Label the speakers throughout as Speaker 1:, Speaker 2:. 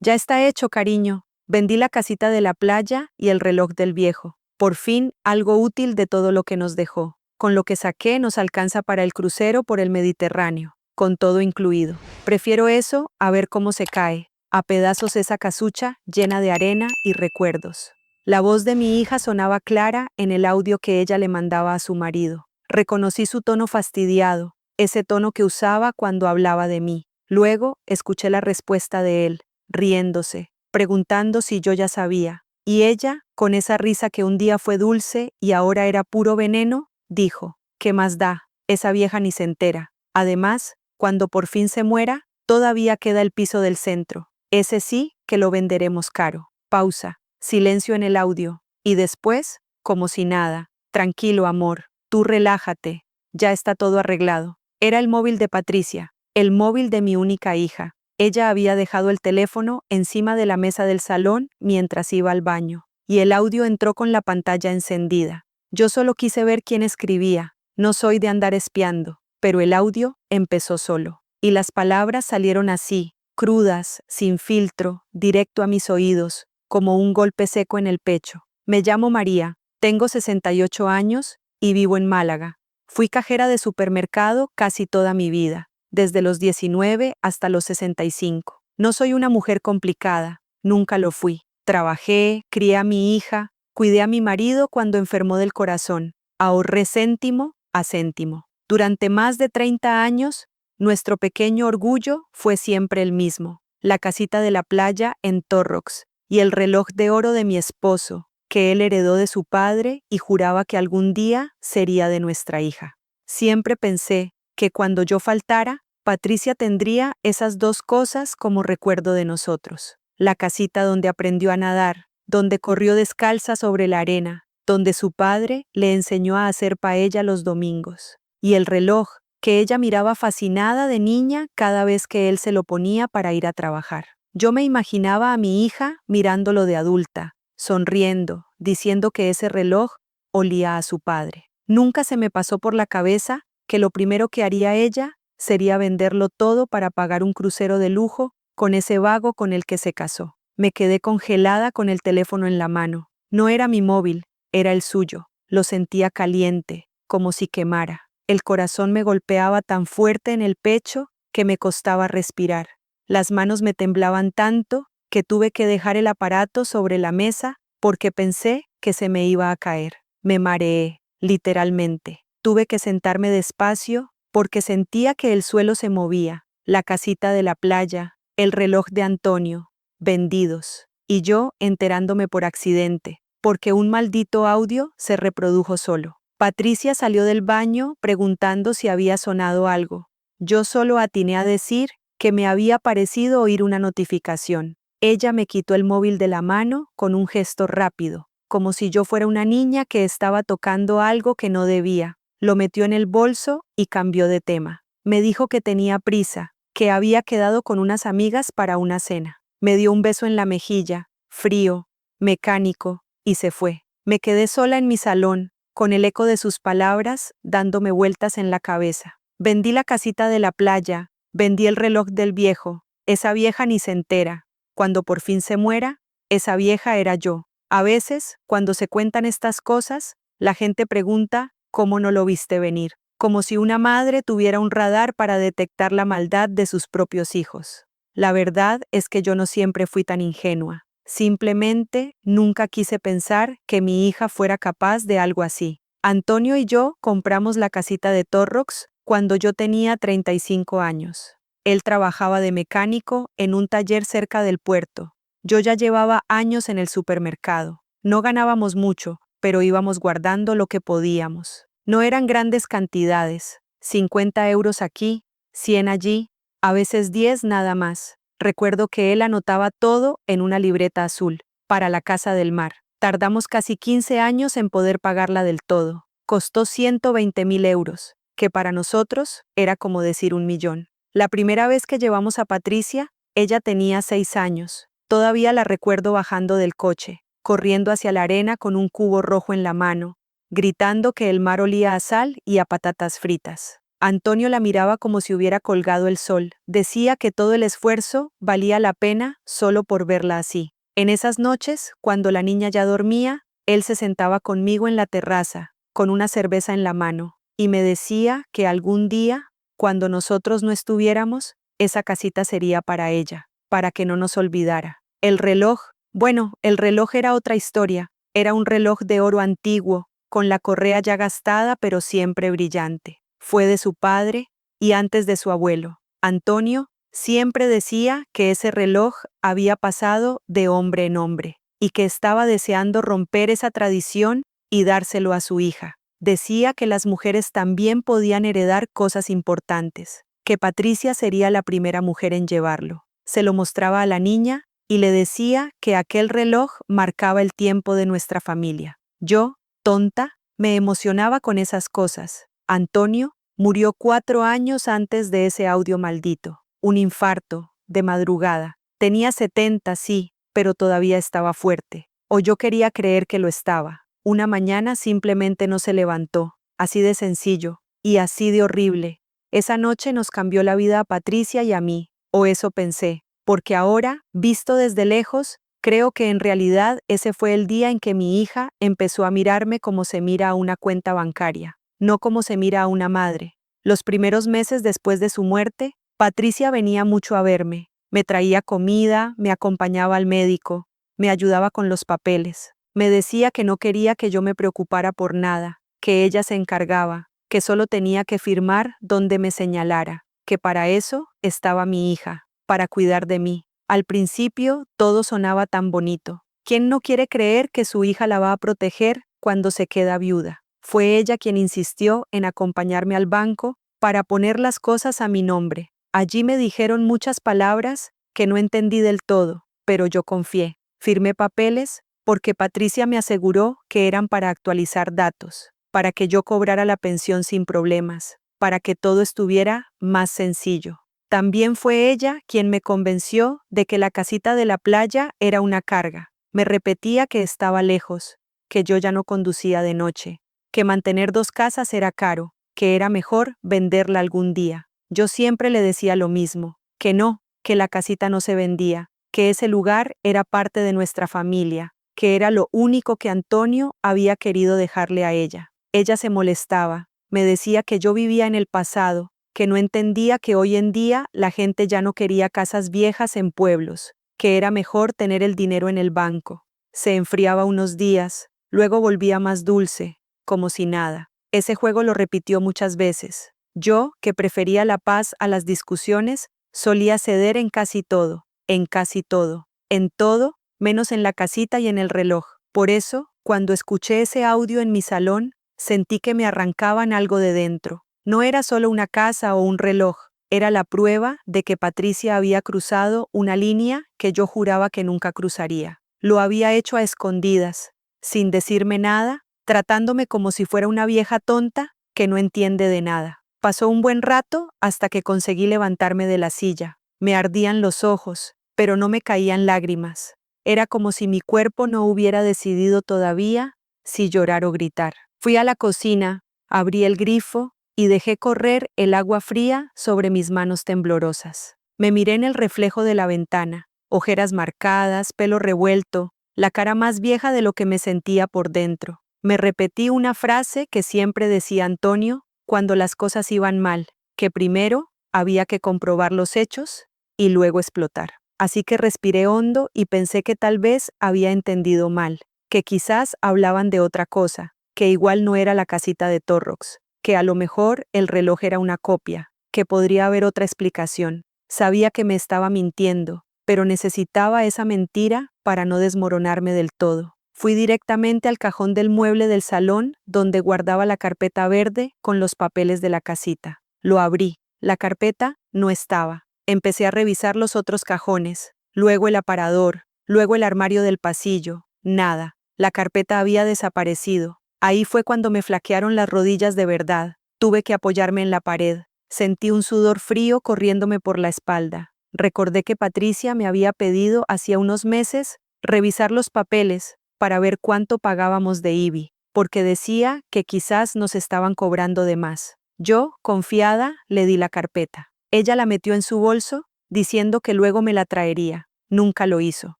Speaker 1: Ya está hecho, cariño. Vendí la casita de la playa y el reloj del viejo. Por fin, algo útil de todo lo que nos dejó. Con lo que saqué nos alcanza para el crucero por el Mediterráneo, con todo incluido. Prefiero eso a ver cómo se cae, a pedazos esa casucha llena de arena y recuerdos. La voz de mi hija sonaba clara en el audio que ella le mandaba a su marido. Reconocí su tono fastidiado, ese tono que usaba cuando hablaba de mí. Luego escuché la respuesta de él, riéndose, preguntando si yo ya sabía. Y ella, con esa risa que un día fue dulce y ahora era puro veneno, dijo, ¿qué más da? Esa vieja ni se entera. Además, cuando por fin se muera, todavía queda el piso del centro. Ese sí que lo venderemos caro. Pausa. Silencio en el audio. Y después, como si nada. Tranquilo, amor. Tú relájate. Ya está todo arreglado. Era el móvil de Patricia, el móvil de mi única hija. Ella había dejado el teléfono encima de la mesa del salón mientras iba al baño, y el audio entró con la pantalla encendida. Yo solo quise ver quién escribía. No soy de andar espiando, pero el audio empezó solo. Y las palabras salieron así, crudas, sin filtro, directo a mis oídos, como un golpe seco en el pecho. Me llamo María, tengo 68 años y vivo en Málaga. Fui cajera de supermercado casi toda mi vida, desde los 19 hasta los 65. No soy una mujer complicada, nunca lo fui. Trabajé, crié a mi hija, cuidé a mi marido cuando enfermó del corazón, ahorré céntimo a céntimo. Durante más de 30 años, nuestro pequeño orgullo fue siempre el mismo, la casita de la playa en Torrox y el reloj de oro de mi esposo, que él heredó de su padre y juraba que algún día sería de nuestra hija. Siempre pensé que cuando yo faltara, Patricia tendría esas dos cosas como recuerdo de nosotros. La casita donde aprendió a nadar, donde corrió descalza sobre la arena, donde su padre le enseñó a hacer paella los domingos. Y el reloj, que ella miraba fascinada de niña cada vez que él se lo ponía para ir a trabajar. Yo me imaginaba a mi hija mirándolo de adulta, sonriendo, diciendo que ese reloj olía a su padre. Nunca se me pasó por la cabeza que lo primero que haría ella sería venderlo todo para pagar un crucero de lujo con ese vago con el que se casó. Me quedé congelada con el teléfono en la mano. No era mi móvil, era el suyo. Lo sentía caliente, como si quemara. El corazón me golpeaba tan fuerte en el pecho que me costaba respirar. Las manos me temblaban tanto que tuve que dejar el aparato sobre la mesa porque pensé que se me iba a caer. Me mareé, literalmente. Tuve que sentarme despacio porque sentía que el suelo se movía, la casita de la playa, el reloj de Antonio, vendidos, y yo enterándome por accidente, porque un maldito audio se reprodujo solo. Patricia salió del baño preguntando si había sonado algo. Yo solo atiné a decir que me había parecido oír una notificación. Ella me quitó el móvil de la mano con un gesto rápido, como si yo fuera una niña que estaba tocando algo que no debía. Lo metió en el bolso y cambió de tema. Me dijo que tenía prisa, que había quedado con unas amigas para una cena. Me dio un beso en la mejilla, frío, mecánico, y se fue. Me quedé sola en mi salón, con el eco de sus palabras dándome vueltas en la cabeza. Vendí la casita de la playa, vendí el reloj del viejo. Esa vieja ni se entera. Cuando por fin se muera, esa vieja era yo. A veces, cuando se cuentan estas cosas, la gente pregunta cómo no lo viste venir, como si una madre tuviera un radar para detectar la maldad de sus propios hijos. La verdad es que yo no siempre fui tan ingenua. Simplemente nunca quise pensar que mi hija fuera capaz de algo así. Antonio y yo compramos la casita de Torrox cuando yo tenía 35 años. Él trabajaba de mecánico en un taller cerca del puerto. Yo ya llevaba años en el supermercado. No ganábamos mucho, pero íbamos guardando lo que podíamos. No eran grandes cantidades, 50 euros aquí, 100 allí, a veces 10 nada más. Recuerdo que él anotaba todo en una libreta azul, para la casa del mar. Tardamos casi 15 años en poder pagarla del todo. Costó 120.000 euros, que para nosotros era como decir 1.000.000. La primera vez que llevamos a Patricia, ella tenía 6 años. Todavía la recuerdo bajando del coche, corriendo hacia la arena con un cubo rojo en la mano, gritando que el mar olía a sal y a patatas fritas. Antonio la miraba como si hubiera colgado el sol. Decía que todo el esfuerzo valía la pena solo por verla así. En esas noches, cuando la niña ya dormía, él se sentaba conmigo en la terraza, con una cerveza en la mano, y me decía que algún día, cuando nosotros no estuviéramos, esa casita sería para ella, para que no nos olvidara. El reloj, bueno, el reloj era otra historia. Era un reloj de oro antiguo, con la correa ya gastada pero siempre brillante. Fue de su padre y antes de su abuelo. Antonio siempre decía que ese reloj había pasado de hombre en hombre y que estaba deseando romper esa tradición y dárselo a su hija. Decía que las mujeres también podían heredar cosas importantes, que Patricia sería la primera mujer en llevarlo. Se lo mostraba a la niña y le decía que aquel reloj marcaba el tiempo de nuestra familia. Yo, tonta, me emocionaba con esas cosas. Antonio murió 4 años antes de ese audio maldito. Un infarto, de madrugada. Tenía 70, sí, pero todavía estaba fuerte. O yo quería creer que lo estaba. Una mañana simplemente no se levantó. Así de sencillo. Y así de horrible. Esa noche nos cambió la vida a Patricia y a mí. O eso pensé. Porque ahora, visto desde lejos, creo que en realidad ese fue el día en que mi hija empezó a mirarme como se mira a una cuenta bancaria, no como se mira a una madre. Los primeros meses después de su muerte, Patricia venía mucho a verme. Me traía comida, me acompañaba al médico, me ayudaba con los papeles. Me decía que no quería que yo me preocupara por nada, que ella se encargaba, que solo tenía que firmar donde me señalara, que para eso estaba mi hija, para cuidar de mí. Al principio todo sonaba tan bonito. ¿Quién no quiere creer que su hija la va a proteger cuando se queda viuda? Fue ella quien insistió en acompañarme al banco para poner las cosas a mi nombre. Allí me dijeron muchas palabras que no entendí del todo, pero yo confié. Firmé papeles porque Patricia me aseguró que eran para actualizar datos, para que yo cobrara la pensión sin problemas, para que todo estuviera más sencillo. También fue ella quien me convenció de que la casita de la playa era una carga. Me repetía que estaba lejos, que yo ya no conducía de noche, que mantener 2 casas era caro, que era mejor venderla algún día. Yo siempre le decía lo mismo, que no, que la casita no se vendía, que ese lugar era parte de nuestra familia, que era lo único que Antonio había querido dejarle a ella. Ella se molestaba, me decía que yo vivía en el pasado, que no entendía que hoy en día la gente ya no quería casas viejas en pueblos, que era mejor tener el dinero en el banco. Se enfriaba unos días, luego volvía más dulce, como si nada. Ese juego lo repitió muchas veces. Yo, que prefería la paz a las discusiones, solía ceder en casi todo, en todo, menos en la casita y en el reloj. Por eso, cuando escuché ese audio en mi salón, sentí que me arrancaban algo de dentro. No era solo una casa o un reloj, era la prueba de que Patricia había cruzado una línea que yo juraba que nunca cruzaría. Lo había hecho a escondidas, sin decirme nada, tratándome como si fuera una vieja tonta que no entiende de nada. Pasó un buen rato hasta que conseguí levantarme de la silla. Me ardían los ojos, pero no me caían lágrimas. Era como si mi cuerpo no hubiera decidido todavía si llorar o gritar. Fui a la cocina, abrí el grifo y dejé correr el agua fría sobre mis manos temblorosas. Me miré en el reflejo de la ventana, ojeras marcadas, pelo revuelto, la cara más vieja de lo que me sentía por dentro. Me repetí una frase que siempre decía Antonio cuando las cosas iban mal, que primero había que comprobar los hechos y luego explotar. Así que respiré hondo y pensé que tal vez había entendido mal, que quizás hablaban de otra cosa, que igual no era la casita de Torrox, que a lo mejor el reloj era una copia, que podría haber otra explicación. Sabía que me estaba mintiendo, pero necesitaba esa mentira para no desmoronarme del todo. Fui directamente al cajón del mueble del salón donde guardaba la carpeta verde con los papeles de la casita. Lo abrí. La carpeta no estaba. Empecé a revisar los otros cajones, luego el aparador, luego el armario del pasillo. Nada. La carpeta había desaparecido. Ahí fue cuando me flaquearon las rodillas de verdad. Tuve que apoyarme en la pared. Sentí un sudor frío corriéndome por la espalda. Recordé que Patricia me había pedido hacía unos meses revisar los papeles para ver cuánto pagábamos de IBI, porque decía que quizás nos estaban cobrando de más. Yo, confiada, le di la carpeta. Ella la metió en su bolso, diciendo que luego me la traería. Nunca lo hizo.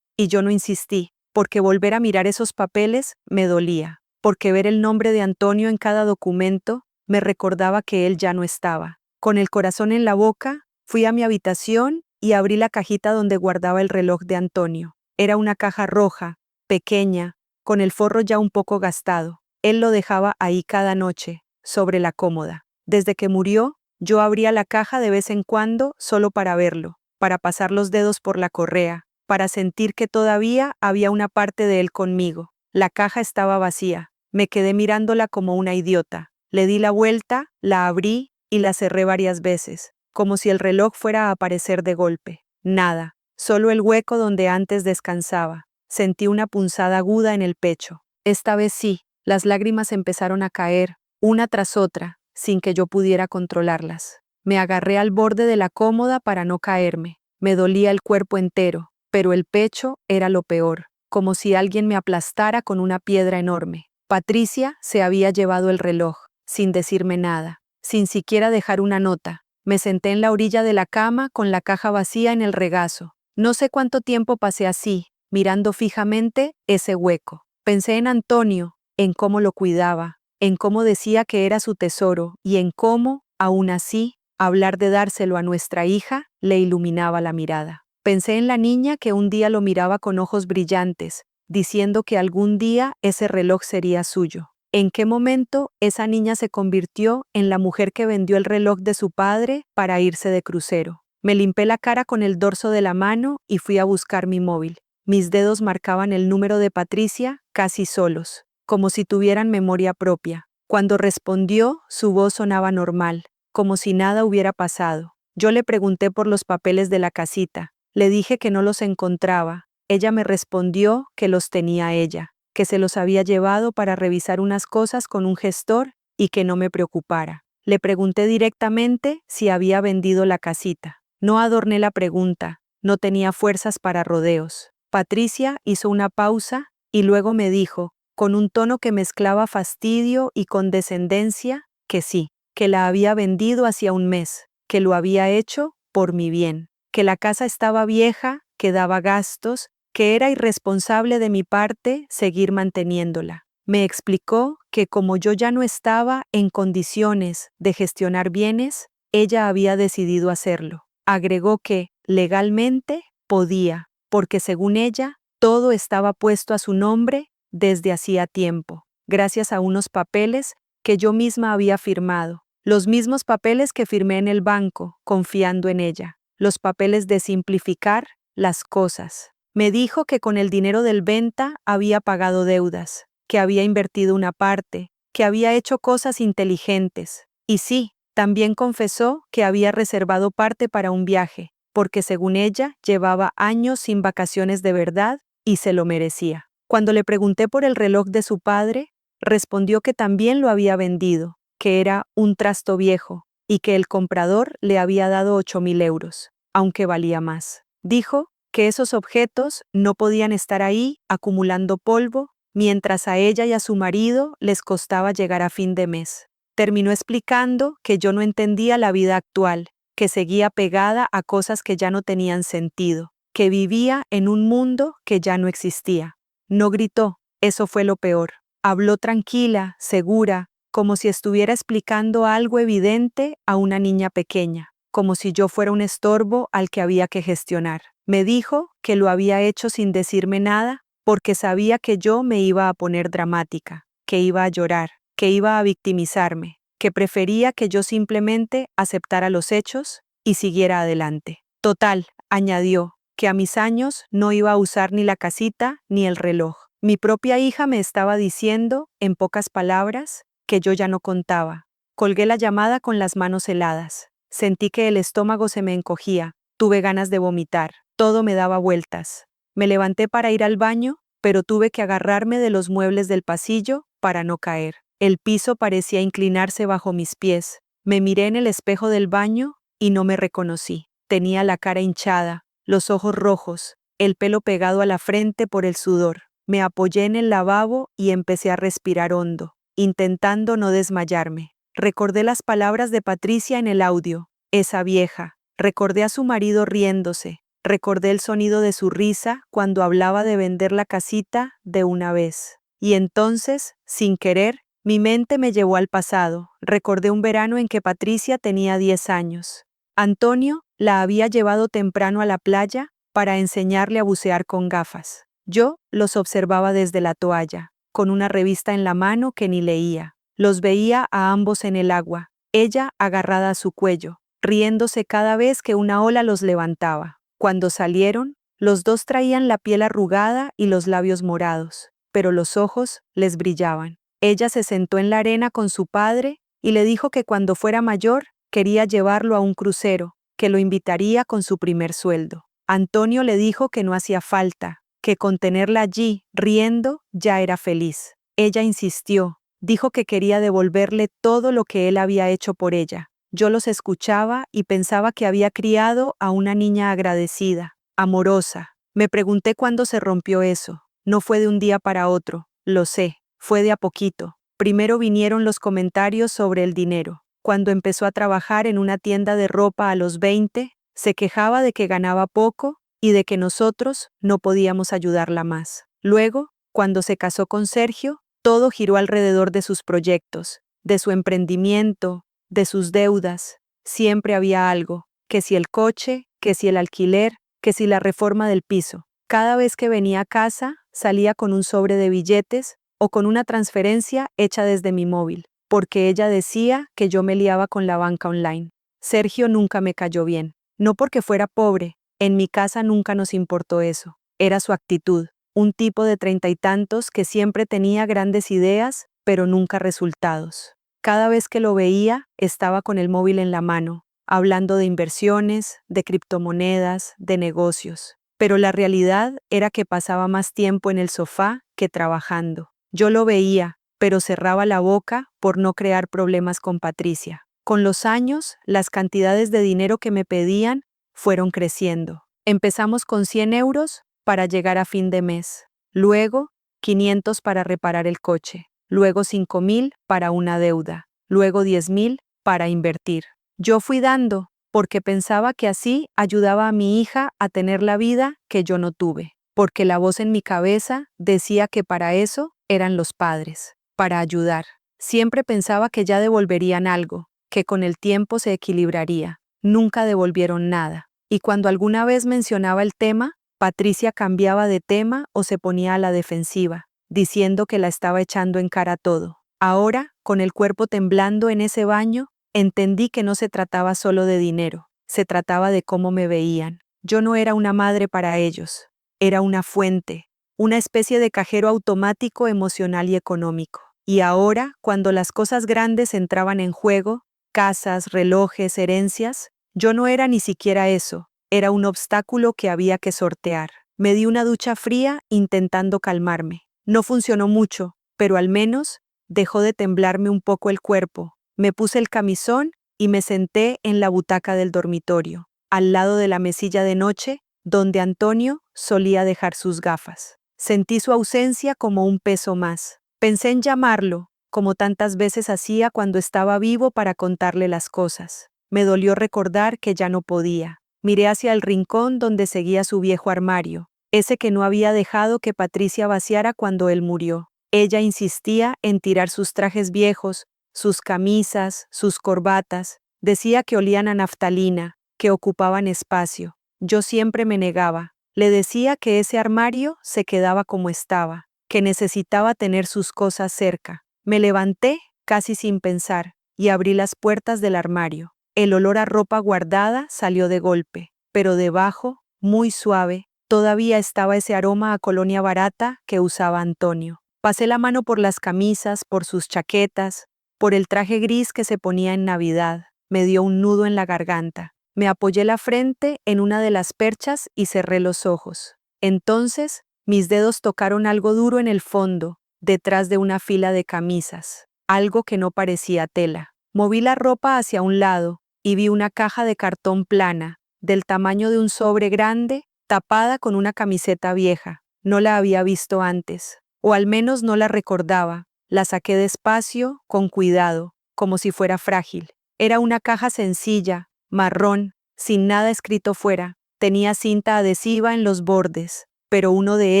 Speaker 1: Y yo no insistí, porque volver a mirar esos papeles me dolía, porque ver el nombre de Antonio en cada documento me recordaba que él ya no estaba. Con el corazón en la boca, fui a mi habitación y abrí la cajita donde guardaba el reloj de Antonio. Era una caja roja, pequeña, con el forro ya un poco gastado. Él lo dejaba ahí cada noche, sobre la cómoda. Desde que murió, yo abría la caja de vez en cuando solo para verlo, para pasar los dedos por la correa, para sentir que todavía había una parte de él conmigo. La caja estaba vacía. Me quedé mirándola como una idiota. Le di la vuelta, la abrí y la cerré varias veces, como si el reloj fuera a aparecer de golpe. Nada, solo el hueco donde antes descansaba. Sentí una punzada aguda en el pecho. Esta vez sí, las lágrimas empezaron a caer, una tras otra, sin que yo pudiera controlarlas. Me agarré al borde de la cómoda para no caerme. Me dolía el cuerpo entero, pero el pecho era lo peor, como si alguien me aplastara con una piedra enorme. Patricia se había llevado el reloj, sin decirme nada, sin siquiera dejar una nota. Me senté en la orilla de la cama con la caja vacía en el regazo. No sé cuánto tiempo pasé así, mirando fijamente ese hueco. Pensé en Antonio, en cómo lo cuidaba, en cómo decía que era su tesoro y en cómo, aún así, hablar de dárselo a nuestra hija le iluminaba la mirada. Pensé en la niña que un día lo miraba con ojos brillantes, diciendo que algún día ese reloj sería suyo. ¿En qué momento esa niña se convirtió en la mujer que vendió el reloj de su padre para irse de crucero? Me limpé la cara con el dorso de la mano y fui a buscar mi móvil. Mis dedos marcaban el número de Patricia casi solos, como si tuvieran memoria propia. Cuando respondió, su voz sonaba normal, como si nada hubiera pasado. Yo le pregunté por los papeles de la casita. Le dije que no los encontraba. Ella me respondió que los tenía ella, que se los había llevado para revisar unas cosas con un gestor y que no me preocupara. Le pregunté directamente si había vendido la casita. No adorné la pregunta, no tenía fuerzas para rodeos. Patricia hizo una pausa y luego me dijo, con un tono que mezclaba fastidio y condescendencia, que sí, que la había vendido hacía un mes, que lo había hecho por mi bien, que la casa estaba vieja, que daba gastos, que era irresponsable de mi parte seguir manteniéndola. Me explicó que como yo ya no estaba en condiciones de gestionar bienes, ella había decidido hacerlo. Agregó que, legalmente, podía, porque según ella, todo estaba puesto a su nombre desde hacía tiempo, gracias a unos papeles que yo misma había firmado, los mismos papeles que firmé en el banco, confiando en ella, los papeles de simplificar las cosas. Me dijo que con el dinero del venta había pagado deudas, que había invertido una parte, que había hecho cosas inteligentes. Y sí, también confesó que había reservado parte para un viaje, porque según ella llevaba años sin vacaciones de verdad y se lo merecía. Cuando le pregunté por el reloj de su padre, respondió que también lo había vendido, que era un trasto viejo y que el comprador le había dado 8.000 euros, aunque valía más. Dijo que esos objetos no podían estar ahí acumulando polvo mientras a ella y a su marido les costaba llegar a fin de mes. Terminó explicando que yo no entendía la vida actual, que seguía pegada a cosas que ya no tenían sentido, que vivía en un mundo que ya no existía. No gritó, eso fue lo peor. Habló tranquila, segura, como si estuviera explicando algo evidente a una niña pequeña, como si yo fuera un estorbo al que había que gestionar. Me dijo que lo había hecho sin decirme nada, porque sabía que yo me iba a poner dramática, que iba a llorar, que iba a victimizarme, que prefería que yo simplemente aceptara los hechos y siguiera adelante. Total, añadió, que a mis años no iba a usar ni la casita ni el reloj. Mi propia hija me estaba diciendo, en pocas palabras, que yo ya no contaba. Colgué la llamada con las manos heladas. Sentí que el estómago se me encogía. Tuve ganas de vomitar. Todo me daba vueltas. Me levanté para ir al baño, pero tuve que agarrarme de los muebles del pasillo para no caer. El piso parecía inclinarse bajo mis pies. Me miré en el espejo del baño y no me reconocí. Tenía la cara hinchada, los ojos rojos, el pelo pegado a la frente por el sudor. Me apoyé en el lavabo y empecé a respirar hondo, intentando no desmayarme. Recordé las palabras de Patricia en el audio, esa vieja. Recordé a su marido riéndose. Recordé el sonido de su risa cuando hablaba de vender la casita de una vez. Y entonces, sin querer, mi mente me llevó al pasado. Recordé un verano en que Patricia tenía 10 años. Antonio la había llevado temprano a la playa para enseñarle a bucear con gafas. Yo los observaba desde la toalla, con una revista en la mano que ni leía. Los veía a ambos en el agua, ella agarrada a su cuello, riéndose cada vez que una ola los levantaba. Cuando salieron, los dos traían la piel arrugada y los labios morados, pero los ojos les brillaban. Ella se sentó en la arena con su padre y le dijo que cuando fuera mayor quería llevarlo a un crucero, que lo invitaría con su primer sueldo. Antonio le dijo que no hacía falta, que con tenerla allí, riendo, ya era feliz. Ella insistió, dijo que quería devolverle todo lo que él había hecho por ella. Yo los escuchaba y pensaba que había criado a una niña agradecida, amorosa. Me pregunté cuándo se rompió eso. No fue de un día para otro, lo sé, fue de a poquito. Primero vinieron los comentarios sobre el dinero. Cuando empezó a trabajar en una tienda de ropa a los 20, se quejaba de que ganaba poco y de que nosotros no podíamos ayudarla más. Luego, cuando se casó con Sergio, todo giró alrededor de sus proyectos, de su emprendimiento, de sus deudas. Siempre había algo, que si el coche, que si el alquiler, que si la reforma del piso. Cada vez que venía a casa, salía con un sobre de billetes o con una transferencia hecha desde mi móvil, porque ella decía que yo me liaba con la banca online. Sergio nunca me cayó bien, no porque fuera pobre, en mi casa nunca nos importó eso, era su actitud, un tipo de 30 y tantos que siempre tenía grandes ideas, pero nunca resultados. Cada vez que lo veía, estaba con el móvil en la mano, hablando de inversiones, de criptomonedas, de negocios. Pero la realidad era que pasaba más tiempo en el sofá que trabajando. Yo lo veía, pero cerraba la boca por no crear problemas con Patricia. Con los años, las cantidades de dinero que me pedían fueron creciendo. Empezamos con 100 euros para llegar a fin de mes. Luego, 500 para reparar el coche. Luego 5.000 para una deuda, luego 10.000 para invertir. Yo fui dando, porque pensaba que así ayudaba a mi hija a tener la vida que yo no tuve, porque la voz en mi cabeza decía que para eso eran los padres, para ayudar. Siempre pensaba que ya devolverían algo, que con el tiempo se equilibraría. Nunca devolvieron nada. Y cuando alguna vez mencionaba el tema, Patricia cambiaba de tema o se ponía a la defensiva, diciendo que la estaba echando en cara todo. Ahora, con el cuerpo temblando en ese baño, entendí que no se trataba solo de dinero, se trataba de cómo me veían. Yo no era una madre para ellos, era una fuente, una especie de cajero automático emocional y económico. Y ahora, cuando las cosas grandes entraban en juego, casas, relojes, herencias, yo no era ni siquiera eso, era un obstáculo que había que sortear. Me di una ducha fría intentando calmarme. No funcionó mucho, pero al menos dejó de temblarme un poco el cuerpo. Me puse el camisón y me senté en la butaca del dormitorio, al lado de la mesilla de noche, donde Antonio solía dejar sus gafas. Sentí su ausencia como un peso más. Pensé en llamarlo, como tantas veces hacía cuando estaba vivo para contarle las cosas. Me dolió recordar que ya no podía. Miré hacia el rincón donde seguía su viejo armario, ese que no había dejado que Patricia vaciara cuando él murió. Ella insistía en tirar sus trajes viejos, sus camisas, sus corbatas. Decía que olían a naftalina, que ocupaban espacio. Yo siempre me negaba. Le decía que ese armario se quedaba como estaba, que necesitaba tener sus cosas cerca. Me levanté, casi sin pensar, y abrí las puertas del armario. El olor a ropa guardada salió de golpe, pero debajo, muy suave, todavía estaba ese aroma a colonia barata que usaba Antonio. Pasé la mano por las camisas, por sus chaquetas, por el traje gris que se ponía en Navidad. Me dio un nudo en la garganta. Me apoyé la frente en una de las perchas y cerré los ojos. Entonces, mis dedos tocaron algo duro en el fondo, detrás de una fila de camisas, algo que no parecía tela. Moví la ropa hacia un lado y vi una caja de cartón plana, del tamaño de un sobre grande, tapada con una camiseta vieja. No la había visto antes, o al menos no la recordaba. La saqué despacio, con cuidado, como si fuera frágil. Era una caja sencilla, marrón, sin nada escrito fuera. Tenía cinta adhesiva en los bordes, pero uno de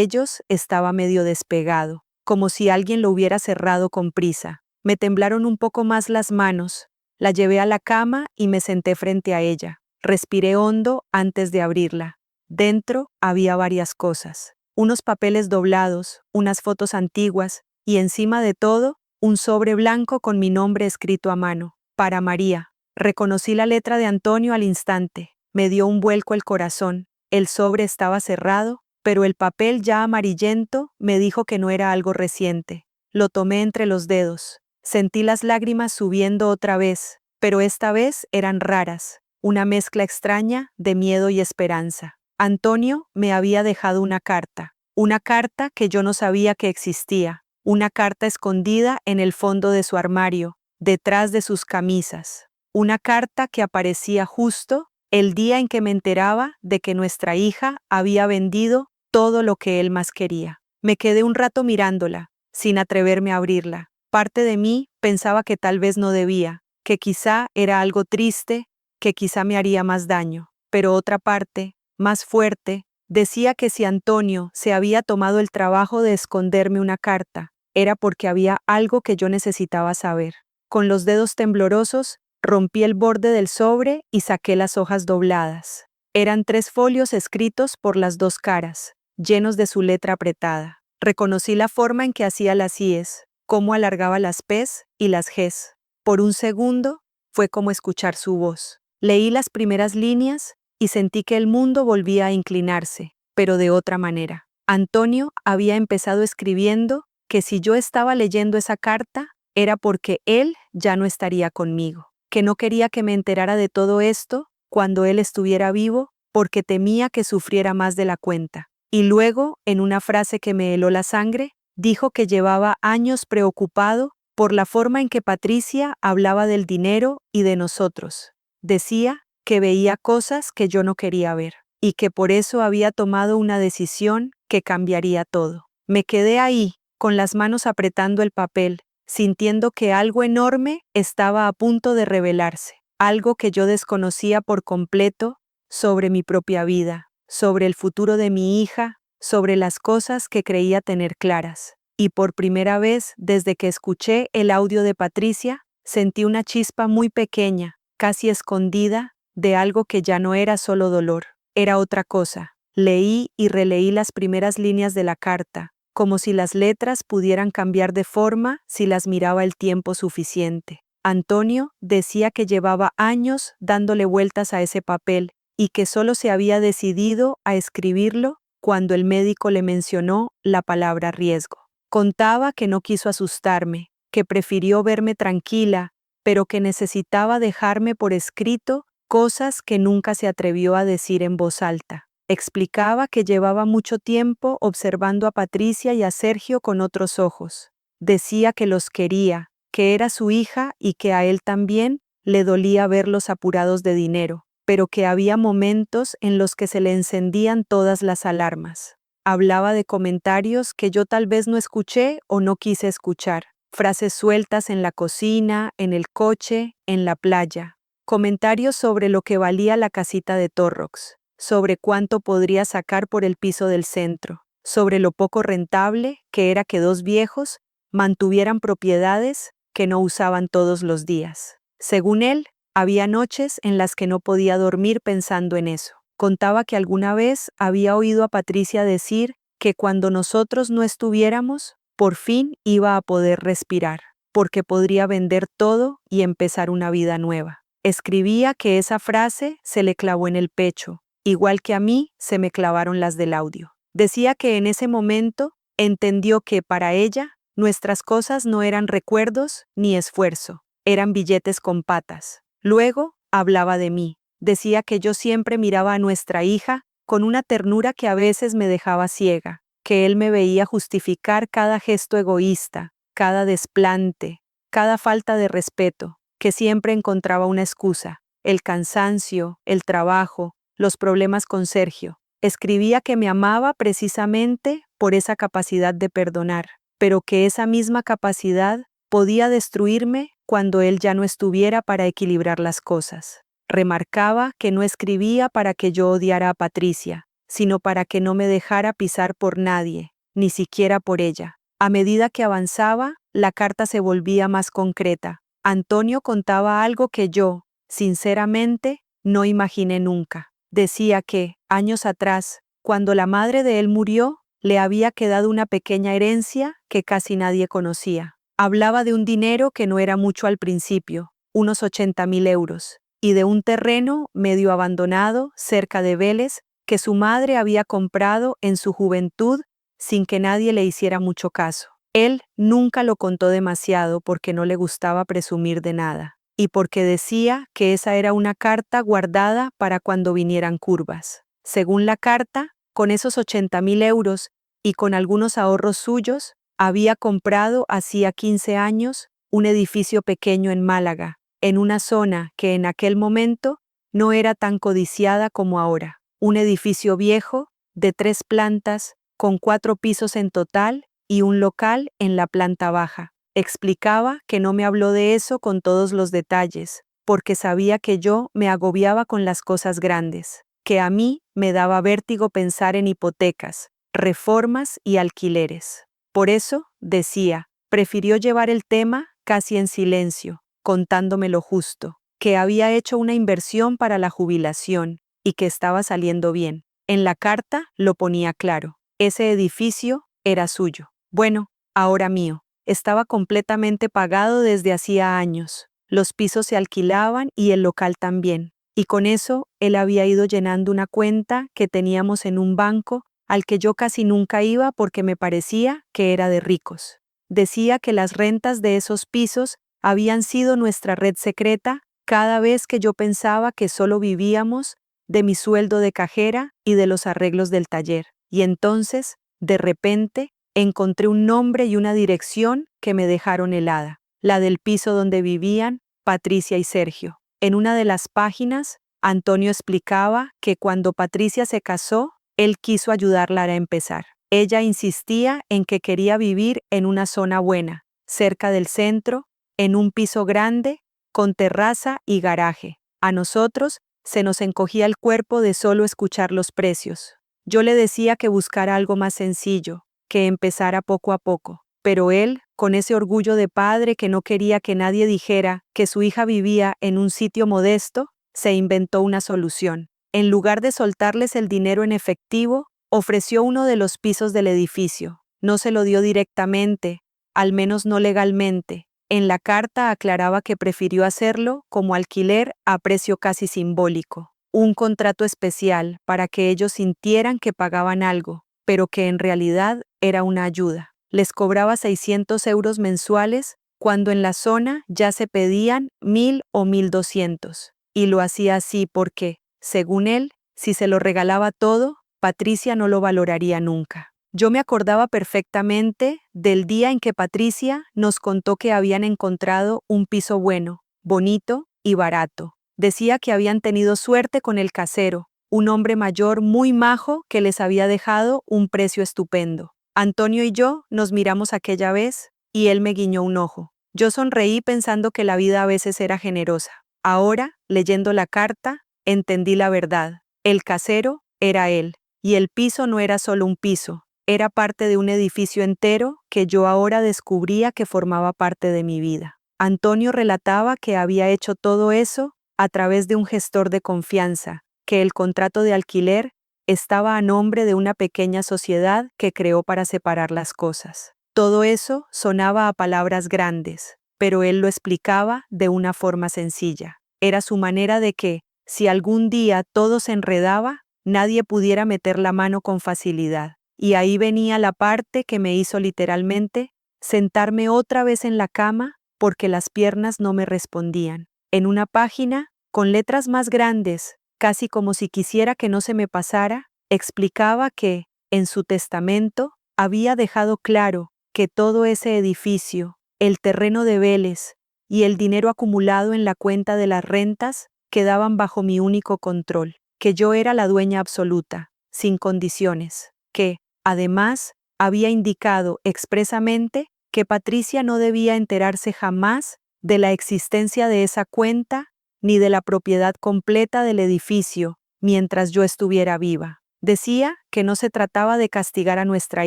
Speaker 1: ellos estaba medio despegado, como si alguien lo hubiera cerrado con prisa. Me temblaron un poco más las manos. La llevé a la cama y me senté frente a ella. Respiré hondo antes de abrirla. Dentro había varias cosas. Unos papeles doblados, unas fotos antiguas y encima de todo, un sobre blanco con mi nombre escrito a mano. Para María. Reconocí la letra de Antonio al instante. Me dio un vuelco el corazón. El sobre estaba cerrado, pero el papel ya amarillento me dijo que no era algo reciente. Lo tomé entre los dedos. Sentí las lágrimas subiendo otra vez, pero esta vez eran raras, una mezcla extraña de miedo y esperanza. Antonio me había dejado una carta que yo no sabía que existía, una carta escondida en el fondo de su armario, detrás de sus camisas, una carta que aparecía justo el día en que me enteraba de que nuestra hija había vendido todo lo que él más quería. Me quedé un rato mirándola, sin atreverme a abrirla. Parte de mí pensaba que tal vez no debía, que quizá era algo triste, que quizá me haría más daño, pero otra parte, más fuerte, decía que si Antonio se había tomado el trabajo de esconderme una carta, era porque había algo que yo necesitaba saber. Con los dedos temblorosos, rompí el borde del sobre y saqué las hojas dobladas. Eran 3 folios escritos por las 2 caras, llenos de su letra apretada. Reconocí la forma en que hacía las íes, cómo alargaba las p's y las g's. Por un segundo, fue como escuchar su voz. Leí las primeras líneas y sentí que el mundo volvía a inclinarse, pero de otra manera. Antonio había empezado escribiendo que si yo estaba leyendo esa carta, era porque él ya no estaría conmigo, que no quería que me enterara de todo esto cuando él estuviera vivo, porque temía que sufriera más de la cuenta. Y luego, en una frase que me heló la sangre, dijo que llevaba años preocupado por la forma en que Patricia hablaba del dinero y de nosotros. Decía que veía cosas que yo no quería ver, y que por eso había tomado una decisión que cambiaría todo. Me quedé ahí, con las manos apretando el papel, sintiendo que algo enorme estaba a punto de revelarse, algo que yo desconocía por completo sobre mi propia vida, sobre el futuro de mi hija, sobre las cosas que creía tener claras. Y por primera vez, desde que escuché el audio de Patricia, sentí una chispa muy pequeña, casi escondida, de algo que ya no era solo dolor, era otra cosa. Leí y releí las primeras líneas de la carta, como si las letras pudieran cambiar de forma si las miraba el tiempo suficiente. Antonio decía que llevaba años dándole vueltas a ese papel y que solo se había decidido a escribirlo cuando el médico le mencionó la palabra riesgo. Contaba que no quiso asustarme, que prefirió verme tranquila, pero que necesitaba dejarme por escrito cosas que nunca se atrevió a decir en voz alta. Explicaba que llevaba mucho tiempo observando a Patricia y a Sergio con otros ojos. Decía que los quería, que era su hija y que a él también le dolía verlos apurados de dinero, pero que había momentos en los que se le encendían todas las alarmas. Hablaba de comentarios que yo tal vez no escuché o no quise escuchar. Frases sueltas en la cocina, en el coche, en la playa. Comentarios sobre lo que valía la casita de Torrox, sobre cuánto podría sacar por el piso del centro, sobre lo poco rentable que era que 2 viejos mantuvieran propiedades que no usaban todos los días. Según él, había noches en las que no podía dormir pensando en eso. Contaba que alguna vez había oído a Patricia decir que cuando nosotros no estuviéramos, por fin iba a poder respirar, porque podría vender todo y empezar una vida nueva. Escribía que esa frase se le clavó en el pecho, igual que a mí se me clavaron las del audio. Decía que en ese momento entendió que para ella nuestras cosas no eran recuerdos ni esfuerzo, eran billetes con patas. Luego hablaba de mí. Decía que yo siempre miraba a nuestra hija con una ternura que a veces me dejaba ciega, que él me veía justificar cada gesto egoísta, cada desplante, cada falta de respeto, que siempre encontraba una excusa, el cansancio, el trabajo, los problemas con Sergio. Escribía que me amaba precisamente por esa capacidad de perdonar, pero que esa misma capacidad podía destruirme cuando él ya no estuviera para equilibrar las cosas. Remarcaba que no escribía para que yo odiara a Patricia, sino para que no me dejara pisar por nadie, ni siquiera por ella. A medida que avanzaba, la carta se volvía más concreta. Antonio contaba algo que yo, sinceramente, no imaginé nunca. Decía que, años atrás, cuando la madre de él murió, le había quedado una pequeña herencia que casi nadie conocía. Hablaba de un dinero que no era mucho al principio, unos 80.000 euros, y de un terreno medio abandonado cerca de Vélez que su madre había comprado en su juventud sin que nadie le hiciera mucho caso. Él nunca lo contó demasiado porque no le gustaba presumir de nada, y porque decía que esa era una carta guardada para cuando vinieran curvas. Según la carta, con esos 80.000 euros y con algunos ahorros suyos, había comprado hacía 15 años un edificio pequeño en Málaga, en una zona que en aquel momento no era tan codiciada como ahora. Un edificio viejo, de 3 plantas, con 4 pisos en total y un local en la planta baja. Explicaba que no me habló de eso con todos los detalles, porque sabía que yo me agobiaba con las cosas grandes, que a mí me daba vértigo pensar en hipotecas, reformas y alquileres. Por eso, decía, prefirió llevar el tema casi en silencio, contándome lo justo, que había hecho una inversión para la jubilación y que estaba saliendo bien. En la carta lo ponía claro, ese edificio era suyo. Bueno, ahora mío. Estaba completamente pagado desde hacía años. Los pisos se alquilaban y el local también. Y con eso él había ido llenando una cuenta que teníamos en un banco al que yo casi nunca iba porque me parecía que era de ricos. Decía que las rentas de esos pisos habían sido nuestra red secreta cada vez que yo pensaba que solo vivíamos de mi sueldo de cajera y de los arreglos del taller. Y entonces, de repente, encontré un nombre y una dirección que me dejaron helada, la del piso donde vivían Patricia y Sergio. En una de las páginas, Antonio explicaba que cuando Patricia se casó, él quiso ayudarla a empezar. Ella insistía en que quería vivir en una zona buena, cerca del centro, en un piso grande, con terraza y garaje. A nosotros se nos encogía el cuerpo de solo escuchar los precios. Yo le decía que buscara algo más sencillo, que empezara poco a poco. Pero él, con ese orgullo de padre que no quería que nadie dijera que su hija vivía en un sitio modesto, se inventó una solución. En lugar de soltarles el dinero en efectivo, ofreció uno de los pisos del edificio. No se lo dio directamente, al menos no legalmente. En la carta aclaraba que prefirió hacerlo como alquiler a precio casi simbólico. Un contrato especial para que ellos sintieran que pagaban algo, pero que en realidad era una ayuda. Les cobraba 600 euros mensuales cuando en la zona ya se pedían 1.000 o 1.200. Y lo hacía así porque, según él, si se lo regalaba todo, Patricia no lo valoraría nunca. Yo me acordaba perfectamente del día en que Patricia nos contó que habían encontrado un piso bueno, bonito y barato. Decía que habían tenido suerte con el casero, un hombre mayor muy majo que les había dejado un precio estupendo. Antonio y yo nos miramos aquella vez y él me guiñó un ojo. Yo sonreí pensando que la vida a veces era generosa. Ahora, leyendo la carta, entendí la verdad. El casero era él, y el piso no era solo un piso, era parte de un edificio entero que yo ahora descubría que formaba parte de mi vida. Antonio relataba que había hecho todo eso a través de un gestor de confianza, que el contrato de alquiler estaba a nombre de una pequeña sociedad que creó para separar las cosas. Todo eso sonaba a palabras grandes, pero él lo explicaba de una forma sencilla. Era su manera de que, si algún día todo se enredaba, nadie pudiera meter la mano con facilidad. Y ahí venía la parte que me hizo literalmente sentarme otra vez en la cama porque las piernas no me respondían. En una página, con letras más grandes, casi como si quisiera que no se me pasara, explicaba que, en su testamento, había dejado claro que todo ese edificio, el terreno de Vélez y el dinero acumulado en la cuenta de las rentas quedaban bajo mi único control, que yo era la dueña absoluta, sin condiciones, que, además, había indicado expresamente que Patricia no debía enterarse jamás de la existencia de esa cuenta, ni de la propiedad completa del edificio, mientras yo estuviera viva. Decía que no se trataba de castigar a nuestra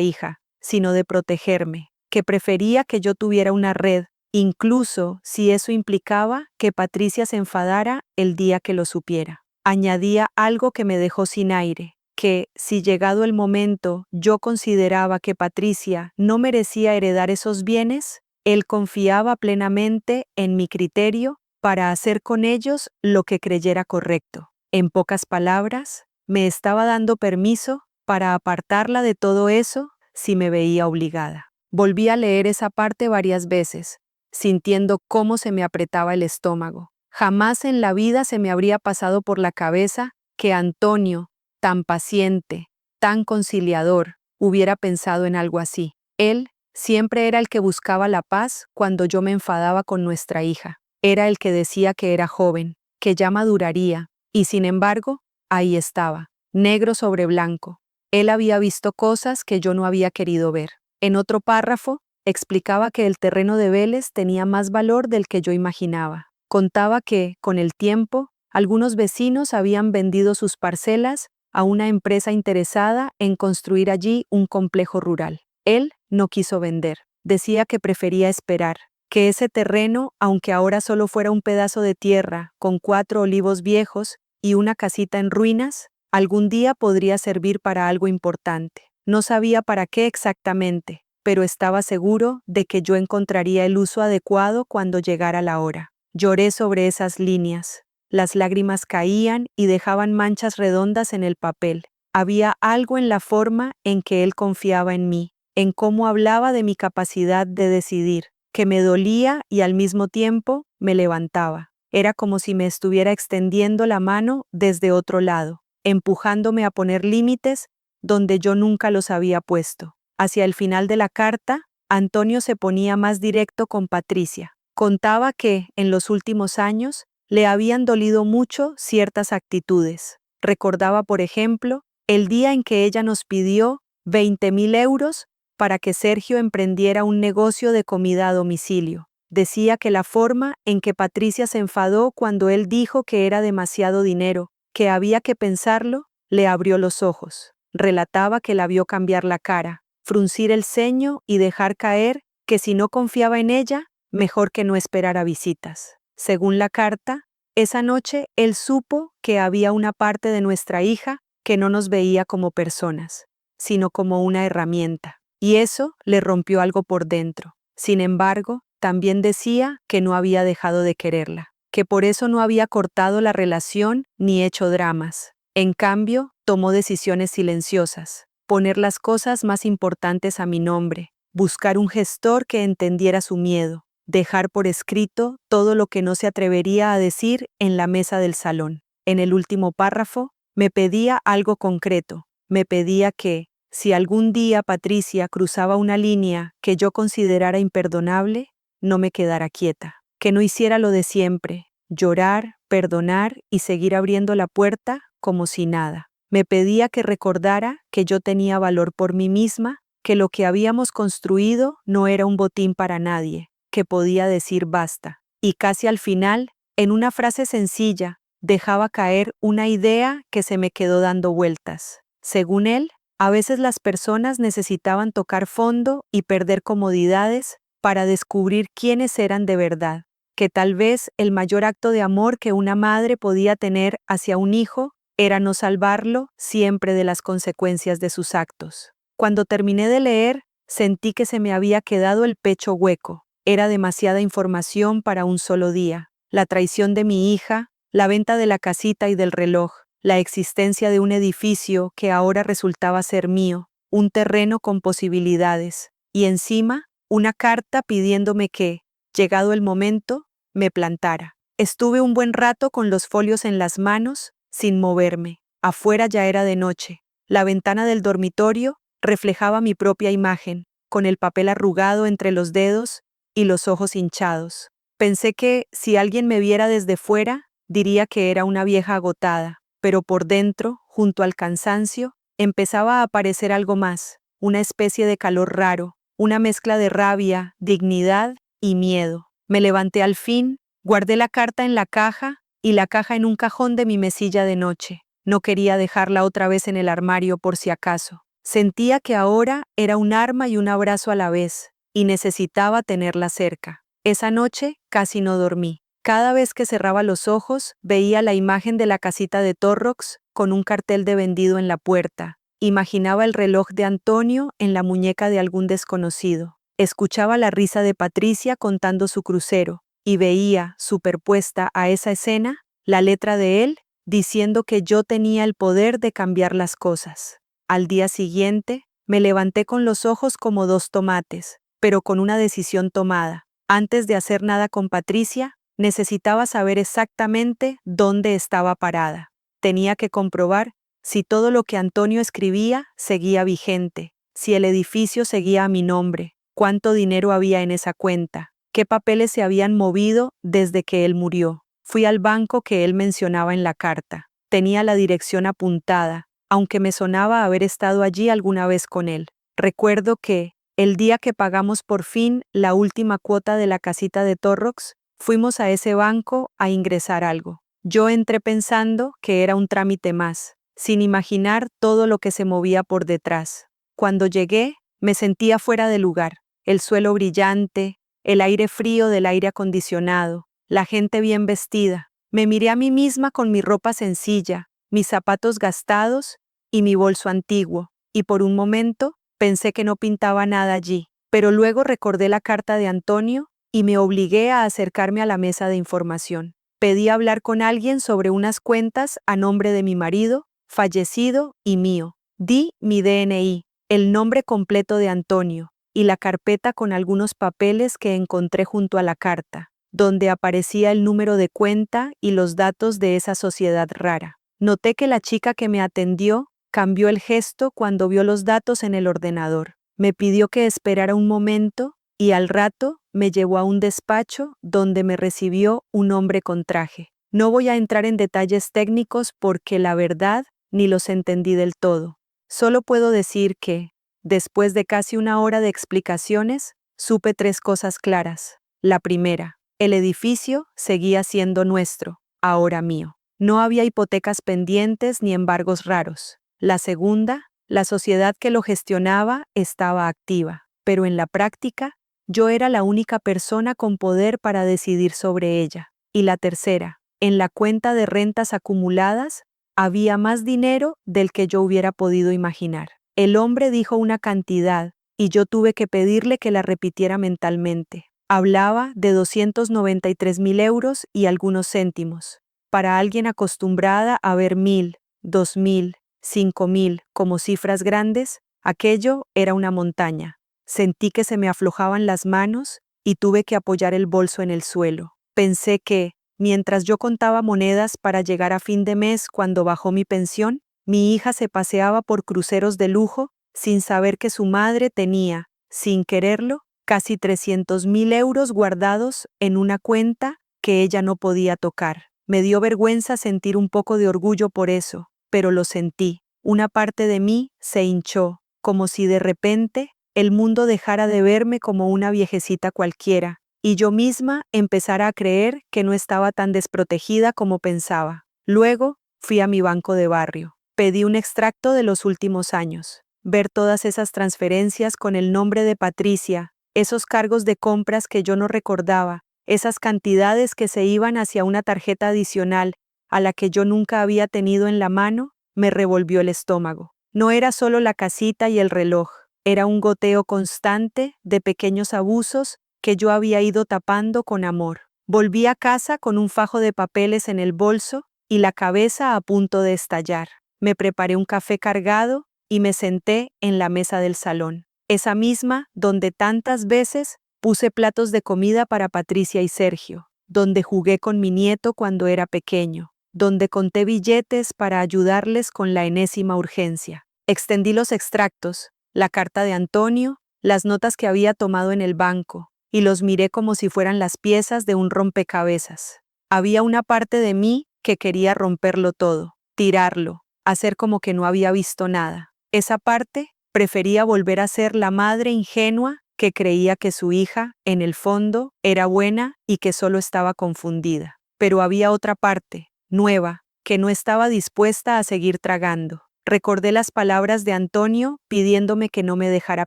Speaker 1: hija, sino de protegerme, que prefería que yo tuviera una red, incluso si eso implicaba que Patricia se enfadara el día que lo supiera. Añadía algo que me dejó sin aire, que, si llegado el momento yo consideraba que Patricia no merecía heredar esos bienes, él confiaba plenamente en mi criterio para hacer con ellos lo que creyera correcto. En pocas palabras, me estaba dando permiso para apartarla de todo eso si me veía obligada. Volví a leer esa parte varias veces, sintiendo cómo se me apretaba el estómago. Jamás en la vida se me habría pasado por la cabeza que Antonio, tan paciente, tan conciliador, hubiera pensado en algo así. Él siempre era el que buscaba la paz cuando yo me enfadaba con nuestra hija. Era el que decía que era joven, que ya maduraría, y sin embargo, ahí estaba, negro sobre blanco. Él había visto cosas que yo no había querido ver. En otro párrafo, explicaba que el terreno de Vélez tenía más valor del que yo imaginaba. Contaba que, con el tiempo, algunos vecinos habían vendido sus parcelas a una empresa interesada en construir allí un complejo rural. Él no quiso vender. Decía que prefería esperar, que ese terreno, aunque ahora solo fuera un pedazo de tierra con 4 olivos viejos y una casita en ruinas, algún día podría servir para algo importante. No sabía para qué exactamente, pero estaba seguro de que yo encontraría el uso adecuado cuando llegara la hora. Lloré sobre esas líneas. Las lágrimas caían y dejaban manchas redondas en el papel. Había algo en la forma en que él confiaba en mí, en cómo hablaba de mi capacidad de decidir, que me dolía y al mismo tiempo me levantaba. Era como si me estuviera extendiendo la mano desde otro lado, empujándome a poner límites donde yo nunca los había puesto. Hacia el final de la carta, Antonio se ponía más directo con Patricia. Contaba que, en los últimos años, le habían dolido mucho ciertas actitudes. Recordaba, por ejemplo, el día en que ella nos pidió 20.000 euros para que Sergio emprendiera un negocio de comida a domicilio. Decía que la forma en que Patricia se enfadó cuando él dijo que era demasiado dinero, que había que pensarlo, le abrió los ojos. Relataba que la vio cambiar la cara, fruncir el ceño y dejar caer que si no confiaba en ella, mejor que no esperara visitas. Según la carta, esa noche él supo que había una parte de nuestra hija que no nos veía como personas, sino como una herramienta, y eso le rompió algo por dentro. Sin embargo, también decía que no había dejado de quererla, que por eso no había cortado la relación ni hecho dramas. En cambio, tomó decisiones silenciosas, poner las cosas más importantes a mi nombre, buscar un gestor que entendiera su miedo, dejar por escrito todo lo que no se atrevería a decir en la mesa del salón. En el último párrafo, me pedía algo concreto. Me pedía que, si algún día Patricia cruzaba una línea que yo considerara imperdonable, no me quedara quieta, que no hiciera lo de siempre, llorar, perdonar y seguir abriendo la puerta como si nada. Me pedía que recordara que yo tenía valor por mí misma, que lo que habíamos construido no era un botín para nadie, que podía decir basta. Y casi al final, en una frase sencilla, dejaba caer una idea que se me quedó dando vueltas. Según él, a veces las personas necesitaban tocar fondo y perder comodidades para descubrir quiénes eran de verdad, que tal vez el mayor acto de amor que una madre podía tener hacia un hijo era no salvarlo siempre de las consecuencias de sus actos. Cuando terminé de leer, sentí que se me había quedado el pecho hueco. Era demasiada información para un solo día. La traición de mi hija, la venta de la casita y del reloj, la existencia de un edificio que ahora resultaba ser mío, un terreno con posibilidades, y encima, una carta pidiéndome que, llegado el momento, me plantara. Estuve un buen rato con los folios en las manos, sin moverme. Afuera ya era de noche. La ventana del dormitorio reflejaba mi propia imagen, con el papel arrugado entre los dedos y los ojos hinchados. Pensé que, si alguien me viera desde fuera, diría que era una vieja agotada, pero por dentro, junto al cansancio, empezaba a aparecer algo más, una especie de calor raro, una mezcla de rabia, dignidad y miedo. Me levanté al fin, guardé la carta en la caja y la caja en un cajón de mi mesilla de noche. No quería dejarla otra vez en el armario por si acaso. Sentía que ahora era un arma y un abrazo a la vez, y necesitaba tenerla cerca. Esa noche casi no dormí. Cada vez que cerraba los ojos, veía la imagen de la casita de Torrox con un cartel de vendido en la puerta. Imaginaba el reloj de Antonio en la muñeca de algún desconocido. Escuchaba la risa de Patricia contando su crucero, y veía, superpuesta a esa escena, la letra de él diciendo que yo tenía el poder de cambiar las cosas. Al día siguiente, me levanté con los ojos como dos tomates, pero con una decisión tomada. Antes de hacer nada con Patricia, necesitaba saber exactamente dónde estaba parada. Tenía que comprobar si todo lo que Antonio escribía seguía vigente, si el edificio seguía a mi nombre, cuánto dinero había en esa cuenta, qué papeles se habían movido desde que él murió. Fui al banco que él mencionaba en la carta. Tenía la dirección apuntada, aunque me sonaba haber estado allí alguna vez con él. Recuerdo que, el día que pagamos por fin la última cuota de la casita de Torrox, fuimos a ese banco a ingresar algo. Yo entré pensando que era un trámite más, sin imaginar todo lo que se movía por detrás. Cuando llegué, me sentía fuera de lugar. El suelo brillante, el aire frío del aire acondicionado, la gente bien vestida. Me miré a mí misma con mi ropa sencilla, mis zapatos gastados y mi bolso antiguo, y por un momento pensé que no pintaba nada allí, pero luego recordé la carta de Antonio y me obligué a acercarme a la mesa de información. Pedí hablar con alguien sobre unas cuentas a nombre de mi marido, fallecido y mío. Di mi DNI, el nombre completo de Antonio, y la carpeta con algunos papeles que encontré junto a la carta, donde aparecía el número de cuenta y los datos de esa sociedad rara. Noté que la chica que me atendió cambió el gesto cuando vio los datos en el ordenador. Me pidió que esperara un momento y al rato me llevó a un despacho donde me recibió un hombre con traje. No voy a entrar en detalles técnicos porque la verdad ni los entendí del todo. Solo puedo decir que, después de casi una hora de explicaciones, supe tres cosas claras. La primera, el edificio seguía siendo nuestro, ahora mío. No había hipotecas pendientes ni embargos raros. La segunda, la sociedad que lo gestionaba estaba activa, pero en la práctica, yo era la única persona con poder para decidir sobre ella. Y la tercera, en la cuenta de rentas acumuladas, había más dinero del que yo hubiera podido imaginar. El hombre dijo una cantidad, y yo tuve que pedirle que la repitiera mentalmente. Hablaba de 293.000 euros y algunos céntimos. Para alguien acostumbrada a ver 1.000, 2.000, 5.000 como cifras grandes, aquello era una montaña. Sentí que se me aflojaban las manos y tuve que apoyar el bolso en el suelo. Pensé que, mientras yo contaba monedas para llegar a fin de mes cuando bajó mi pensión, mi hija se paseaba por cruceros de lujo sin saber que su madre tenía, sin quererlo, casi 300.000 euros guardados en una cuenta que ella no podía tocar. Me dio vergüenza sentir un poco de orgullo por eso, pero lo sentí. Una parte de mí se hinchó, como si de repente el mundo dejara de verme como una viejecita cualquiera, y yo misma empezara a creer que no estaba tan desprotegida como pensaba. Luego fui a mi banco de barrio. Pedí un extracto de los últimos años. Ver todas esas transferencias con el nombre de Patricia, esos cargos de compras que yo no recordaba, esas cantidades que se iban hacia una tarjeta adicional a la que yo nunca había tenido en la mano, me revolvió el estómago. No era solo la casita y el reloj, era un goteo constante de pequeños abusos que yo había ido tapando con amor. Volví a casa con un fajo de papeles en el bolso y la cabeza a punto de estallar. Me preparé un café cargado y me senté en la mesa del salón, esa misma donde tantas veces puse platos de comida para Patricia y Sergio, donde jugué con mi nieto cuando era pequeño, donde conté billetes para ayudarles con la enésima urgencia. Extendí los extractos, la carta de Antonio, las notas que había tomado en el banco, y los miré como si fueran las piezas de un rompecabezas. Había una parte de mí que quería romperlo todo, tirarlo, hacer como que no había visto nada. Esa parte prefería volver a ser la madre ingenua que creía que su hija, en el fondo, era buena y que solo estaba confundida. Pero había otra parte, nueva, que no estaba dispuesta a seguir tragando. Recordé las palabras de Antonio pidiéndome que no me dejara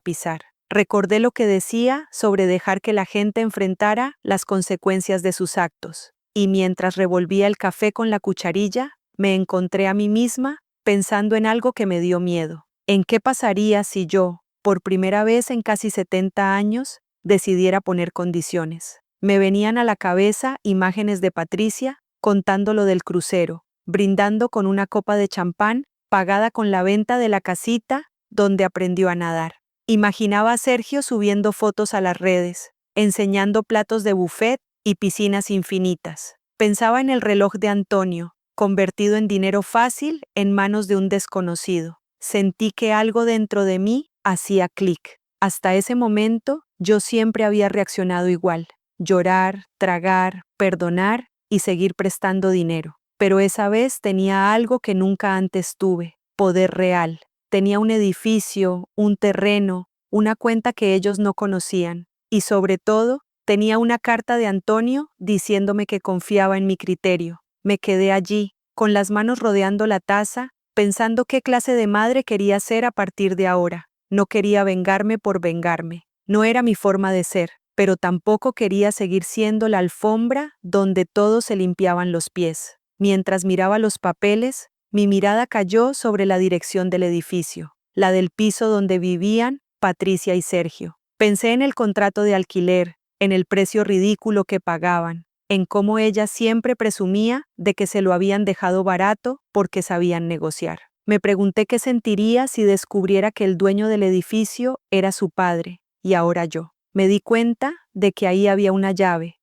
Speaker 1: pisar. Recordé lo que decía sobre dejar que la gente enfrentara las consecuencias de sus actos. Y mientras revolvía el café con la cucharilla, me encontré a mí misma pensando en algo que me dio miedo. ¿En qué pasaría si yo, por primera vez en casi 70 años, decidiera poner condiciones? Me venían a la cabeza imágenes de Patricia contando lo del crucero, brindando con una copa de champán pagada con la venta de la casita donde aprendió a nadar. Imaginaba a Sergio subiendo fotos a las redes, enseñando platos de buffet y piscinas infinitas. Pensaba en el reloj de Antonio, convertido en dinero fácil en manos de un desconocido. Sentí que algo dentro de mí hacía clic. Hasta ese momento, yo siempre había reaccionado igual: llorar, tragar, perdonar y seguir prestando dinero. Pero esa vez tenía algo que nunca antes tuve: poder real. Tenía un edificio, un terreno, una cuenta que ellos no conocían. Y sobre todo, tenía una carta de Antonio diciéndome que confiaba en mi criterio. Me quedé allí, con las manos rodeando la taza, pensando qué clase de madre quería ser a partir de ahora. No quería vengarme por vengarme. No era mi forma de ser, pero tampoco quería seguir siendo la alfombra donde todos se limpiaban los pies. Mientras miraba los papeles, mi mirada cayó sobre la dirección del edificio, la del piso donde vivían Patricia y Sergio. Pensé en el contrato de alquiler, en el precio ridículo que pagaban, en cómo ella siempre presumía de que se lo habían dejado barato porque sabían negociar. Me pregunté qué sentiría si descubriera que el dueño del edificio era su padre, y ahora yo. Me di cuenta de que ahí había una llave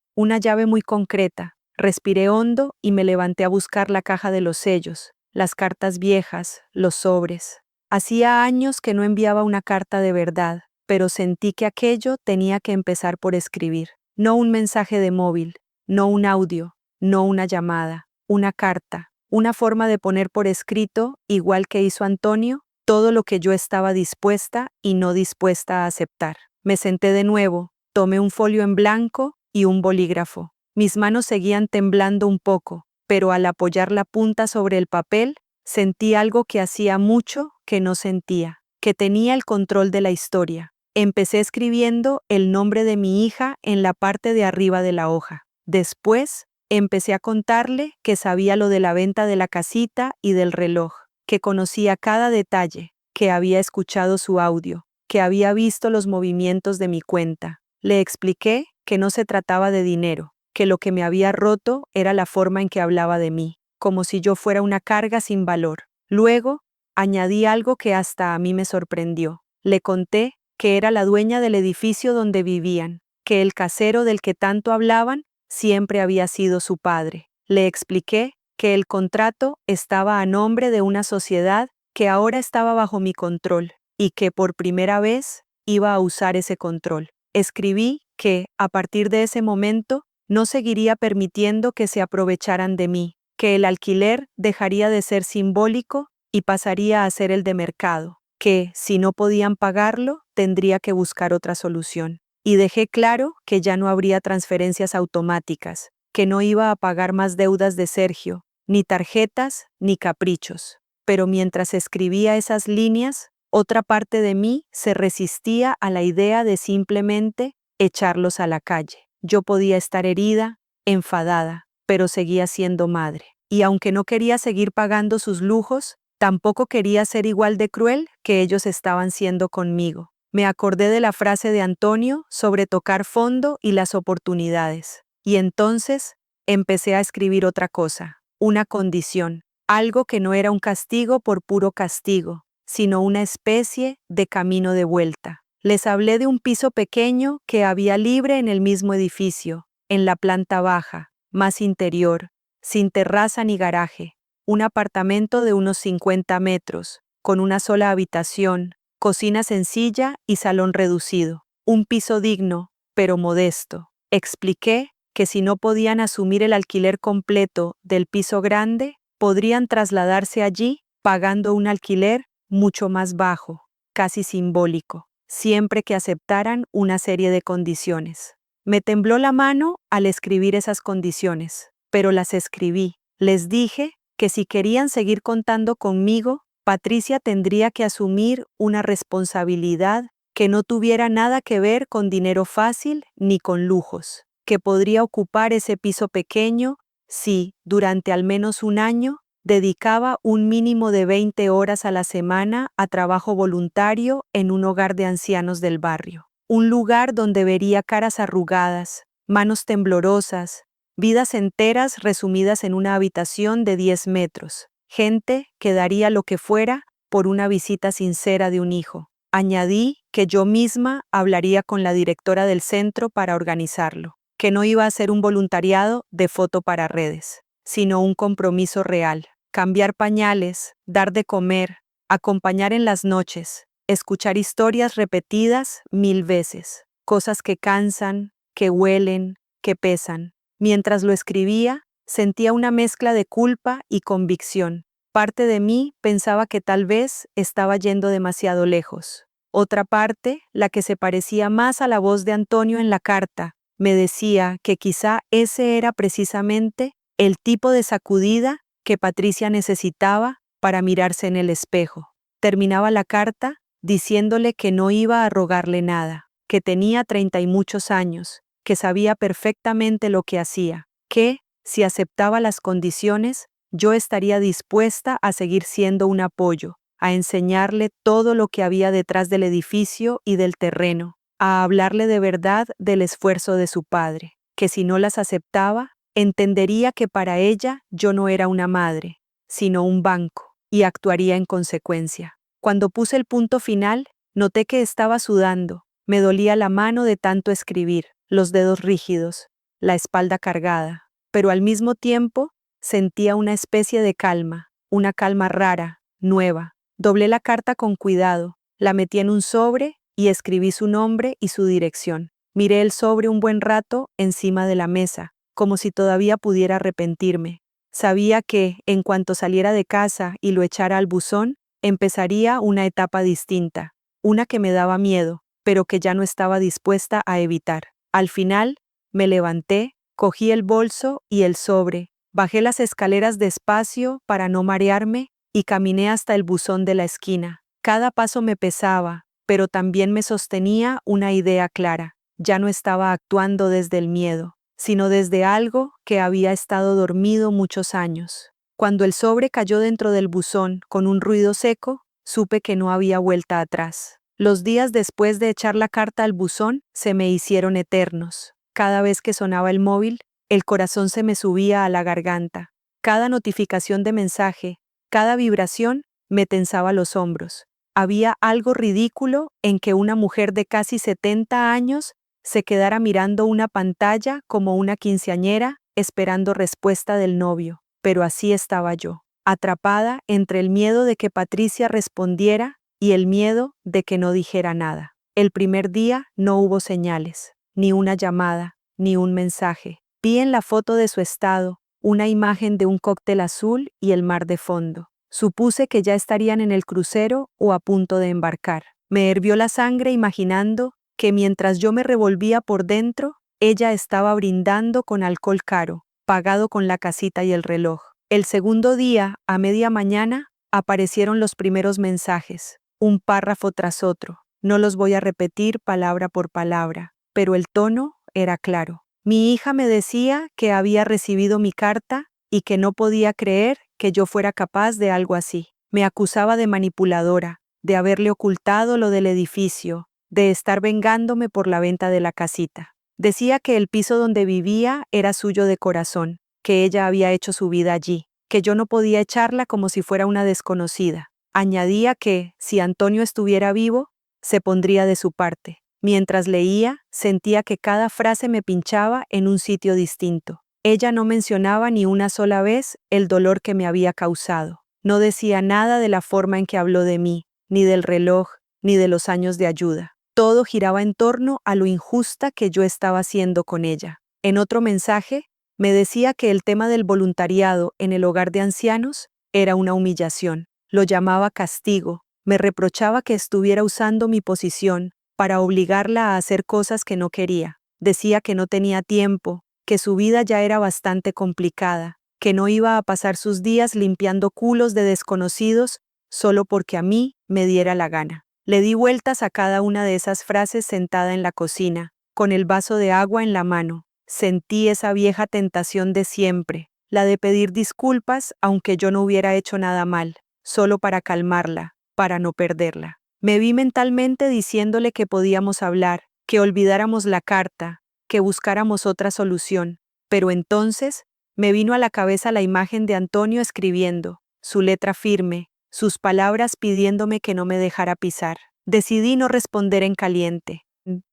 Speaker 1: muy concreta. Respiré hondo y me levanté a buscar la caja de los sellos, las cartas viejas, los sobres. Hacía años que no enviaba una carta de verdad, pero sentí que aquello tenía que empezar por escribir. No un mensaje de móvil, no un audio, no una llamada, una carta, una forma de poner por escrito, igual que hizo Antonio, todo lo que yo estaba dispuesta y no dispuesta a aceptar. Me senté de nuevo, tomé un folio en blanco y un bolígrafo. Mis manos seguían temblando un poco, pero al apoyar la punta sobre el papel, sentí algo que hacía mucho que no sentía, que tenía el control de la historia. Empecé escribiendo el nombre de mi hija en la parte de arriba de la hoja. Después, empecé a contarle que sabía lo de la venta de la casita y del reloj, que conocía cada detalle, que había escuchado su audio, que había visto los movimientos de mi cuenta. Le expliqué que no se trataba de dinero, que lo que me había roto era la forma en que hablaba de mí, como si yo fuera una carga sin valor. Luego, añadí algo que hasta a mí me sorprendió. Le conté que era la dueña del edificio donde vivían, que el casero del que tanto hablaban siempre había sido su padre. Le expliqué que el contrato estaba a nombre de una sociedad que ahora estaba bajo mi control y que por primera vez iba a usar ese control. Escribí que, a partir de ese momento, no seguiría permitiendo que se aprovecharan de mí, que el alquiler dejaría de ser simbólico y pasaría a ser el de mercado, que, si no podían pagarlo, tendría que buscar otra solución. Y dejé claro que ya no habría transferencias automáticas, que no iba a pagar más deudas de Sergio, ni tarjetas, ni caprichos. Pero mientras escribía esas líneas, otra parte de mí se resistía a la idea de simplemente echarlos a la calle. Yo podía estar herida, enfadada, pero seguía siendo madre. Y aunque no quería seguir pagando sus lujos, tampoco quería ser igual de cruel que ellos estaban siendo conmigo. Me acordé de la frase de Antonio sobre tocar fondo y las oportunidades. Y entonces empecé a escribir otra cosa, una condición, algo que no era un castigo por puro castigo, sino una especie de camino de vuelta. Les hablé de un piso pequeño que había libre en el mismo edificio, en la planta baja, más interior, sin terraza ni garaje, un apartamento de unos 50 metros, con una sola habitación, cocina sencilla y salón reducido, un piso digno, pero modesto. Expliqué que si no podían asumir el alquiler completo del piso grande, podrían trasladarse allí pagando un alquiler mucho más bajo, casi simbólico. siempre que aceptaran una serie de condiciones. Me tembló la mano al escribir esas condiciones, pero las escribí. Les dije que si querían seguir contando conmigo, Patricia tendría que asumir una responsabilidad que no tuviera nada que ver con dinero fácil ni con lujos, que podría ocupar ese piso pequeño si, durante al menos un año, dedicaba un mínimo de 20 horas a la semana a trabajo voluntario en un hogar de ancianos del barrio. Un lugar donde vería caras arrugadas, manos temblorosas, vidas enteras resumidas en una habitación de 10 metros. Gente que daría lo que fuera por una visita sincera de un hijo. Añadí que yo misma hablaría con la directora del centro para organizarlo, que no iba a ser un voluntariado de foto para redes, sino un compromiso real. Cambiar pañales, dar de comer, acompañar en las noches, escuchar historias repetidas 1000 veces, cosas que cansan, que huelen, que pesan. Mientras lo escribía, sentía una mezcla de culpa y convicción. Parte de mí pensaba que tal vez estaba yendo demasiado lejos. Otra parte, la que se parecía más a la voz de Antonio en la carta, me decía que quizá ese era precisamente el tipo de sacudida que Patricia necesitaba para mirarse en el espejo. Terminaba la carta diciéndole que no iba a rogarle nada, que tenía 30 y muchos años, que sabía perfectamente lo que hacía, que, si aceptaba las condiciones, yo estaría dispuesta a seguir siendo un apoyo, a enseñarle todo lo que había detrás del edificio y del terreno, a hablarle de verdad del esfuerzo de su padre, que si no las aceptaba, entendería que para ella yo no era una madre, sino un banco, y actuaría en consecuencia. Cuando puse el punto final, noté que estaba sudando, me dolía la mano de tanto escribir, los dedos rígidos, la espalda cargada, pero al mismo tiempo sentía una especie de calma, una calma rara, nueva. Doblé la carta con cuidado, la metí en un sobre y escribí su nombre y su dirección. Miré el sobre un buen rato encima de la mesa, como si todavía pudiera arrepentirme. Sabía que, en cuanto saliera de casa y lo echara al buzón, empezaría una etapa distinta, una que me daba miedo, pero que ya no estaba dispuesta a evitar. Al final, me levanté, cogí el bolso y el sobre, bajé las escaleras despacio para no marearme y caminé hasta el buzón de la esquina. Cada paso me pesaba, pero también me sostenía una idea clara. Ya no estaba actuando desde el miedo, sino desde algo que había estado dormido muchos años. Cuando el sobre cayó dentro del buzón con un ruido seco, supe que no había vuelta atrás. Los días después de echar la carta al buzón se me hicieron eternos. Cada vez que sonaba el móvil, el corazón se me subía a la garganta. Cada notificación de mensaje, cada vibración, me tensaba los hombros. Había algo ridículo en que una mujer de casi 70 años se quedara mirando una pantalla como una quinceañera esperando respuesta del novio. Pero así estaba yo, atrapada entre el miedo de que Patricia respondiera y el miedo de que no dijera nada. El primer día no hubo señales, ni una llamada, ni un mensaje. Vi en la foto de su estado una imagen de un cóctel azul y el mar de fondo. Supuse que ya estarían en el crucero o a punto de embarcar. Me hirvió la sangre imaginando que mientras yo me revolvía por dentro, ella estaba brindando con alcohol caro, pagado con la casita y el reloj. El segundo día, a media mañana, aparecieron los primeros mensajes, un párrafo tras otro. No los voy a repetir palabra por palabra, pero el tono era claro. Mi hija me decía que había recibido mi carta y que no podía creer que yo fuera capaz de algo así. Me acusaba de manipuladora, de haberle ocultado lo del edificio, de estar vengándome por la venta de la casita. Decía que el piso donde vivía era suyo de corazón, que ella había hecho su vida allí, que yo no podía echarla como si fuera una desconocida. Añadía que, si Antonio estuviera vivo, se pondría de su parte. Mientras leía, sentía que cada frase me pinchaba en un sitio distinto. Ella no mencionaba ni una sola vez el dolor que me había causado. No decía nada de la forma en que habló de mí, ni del reloj, ni de los años de ayuda. Todo giraba en torno a lo injusta que yo estaba siendo con ella. En otro mensaje, me decía que el tema del voluntariado en el hogar de ancianos era una humillación. Lo llamaba castigo. Me reprochaba que estuviera usando mi posición, para obligarla a hacer cosas que no quería. Decía que no tenía tiempo, que su vida ya era bastante complicada, que no iba a pasar sus días limpiando culos de desconocidos solo porque a mí me diera la gana. Le di vueltas a cada una de esas frases sentada en la cocina, con el vaso de agua en la mano. Sentí esa vieja tentación de siempre, la de pedir disculpas aunque yo no hubiera hecho nada mal, solo para calmarla, para no perderla. Me vi mentalmente diciéndole que podíamos hablar, que olvidáramos la carta, que buscáramos otra solución, pero entonces me vino a la cabeza la imagen de Antonio escribiendo, su letra firme, sus palabras pidiéndome que no me dejara pisar. Decidí no responder en caliente.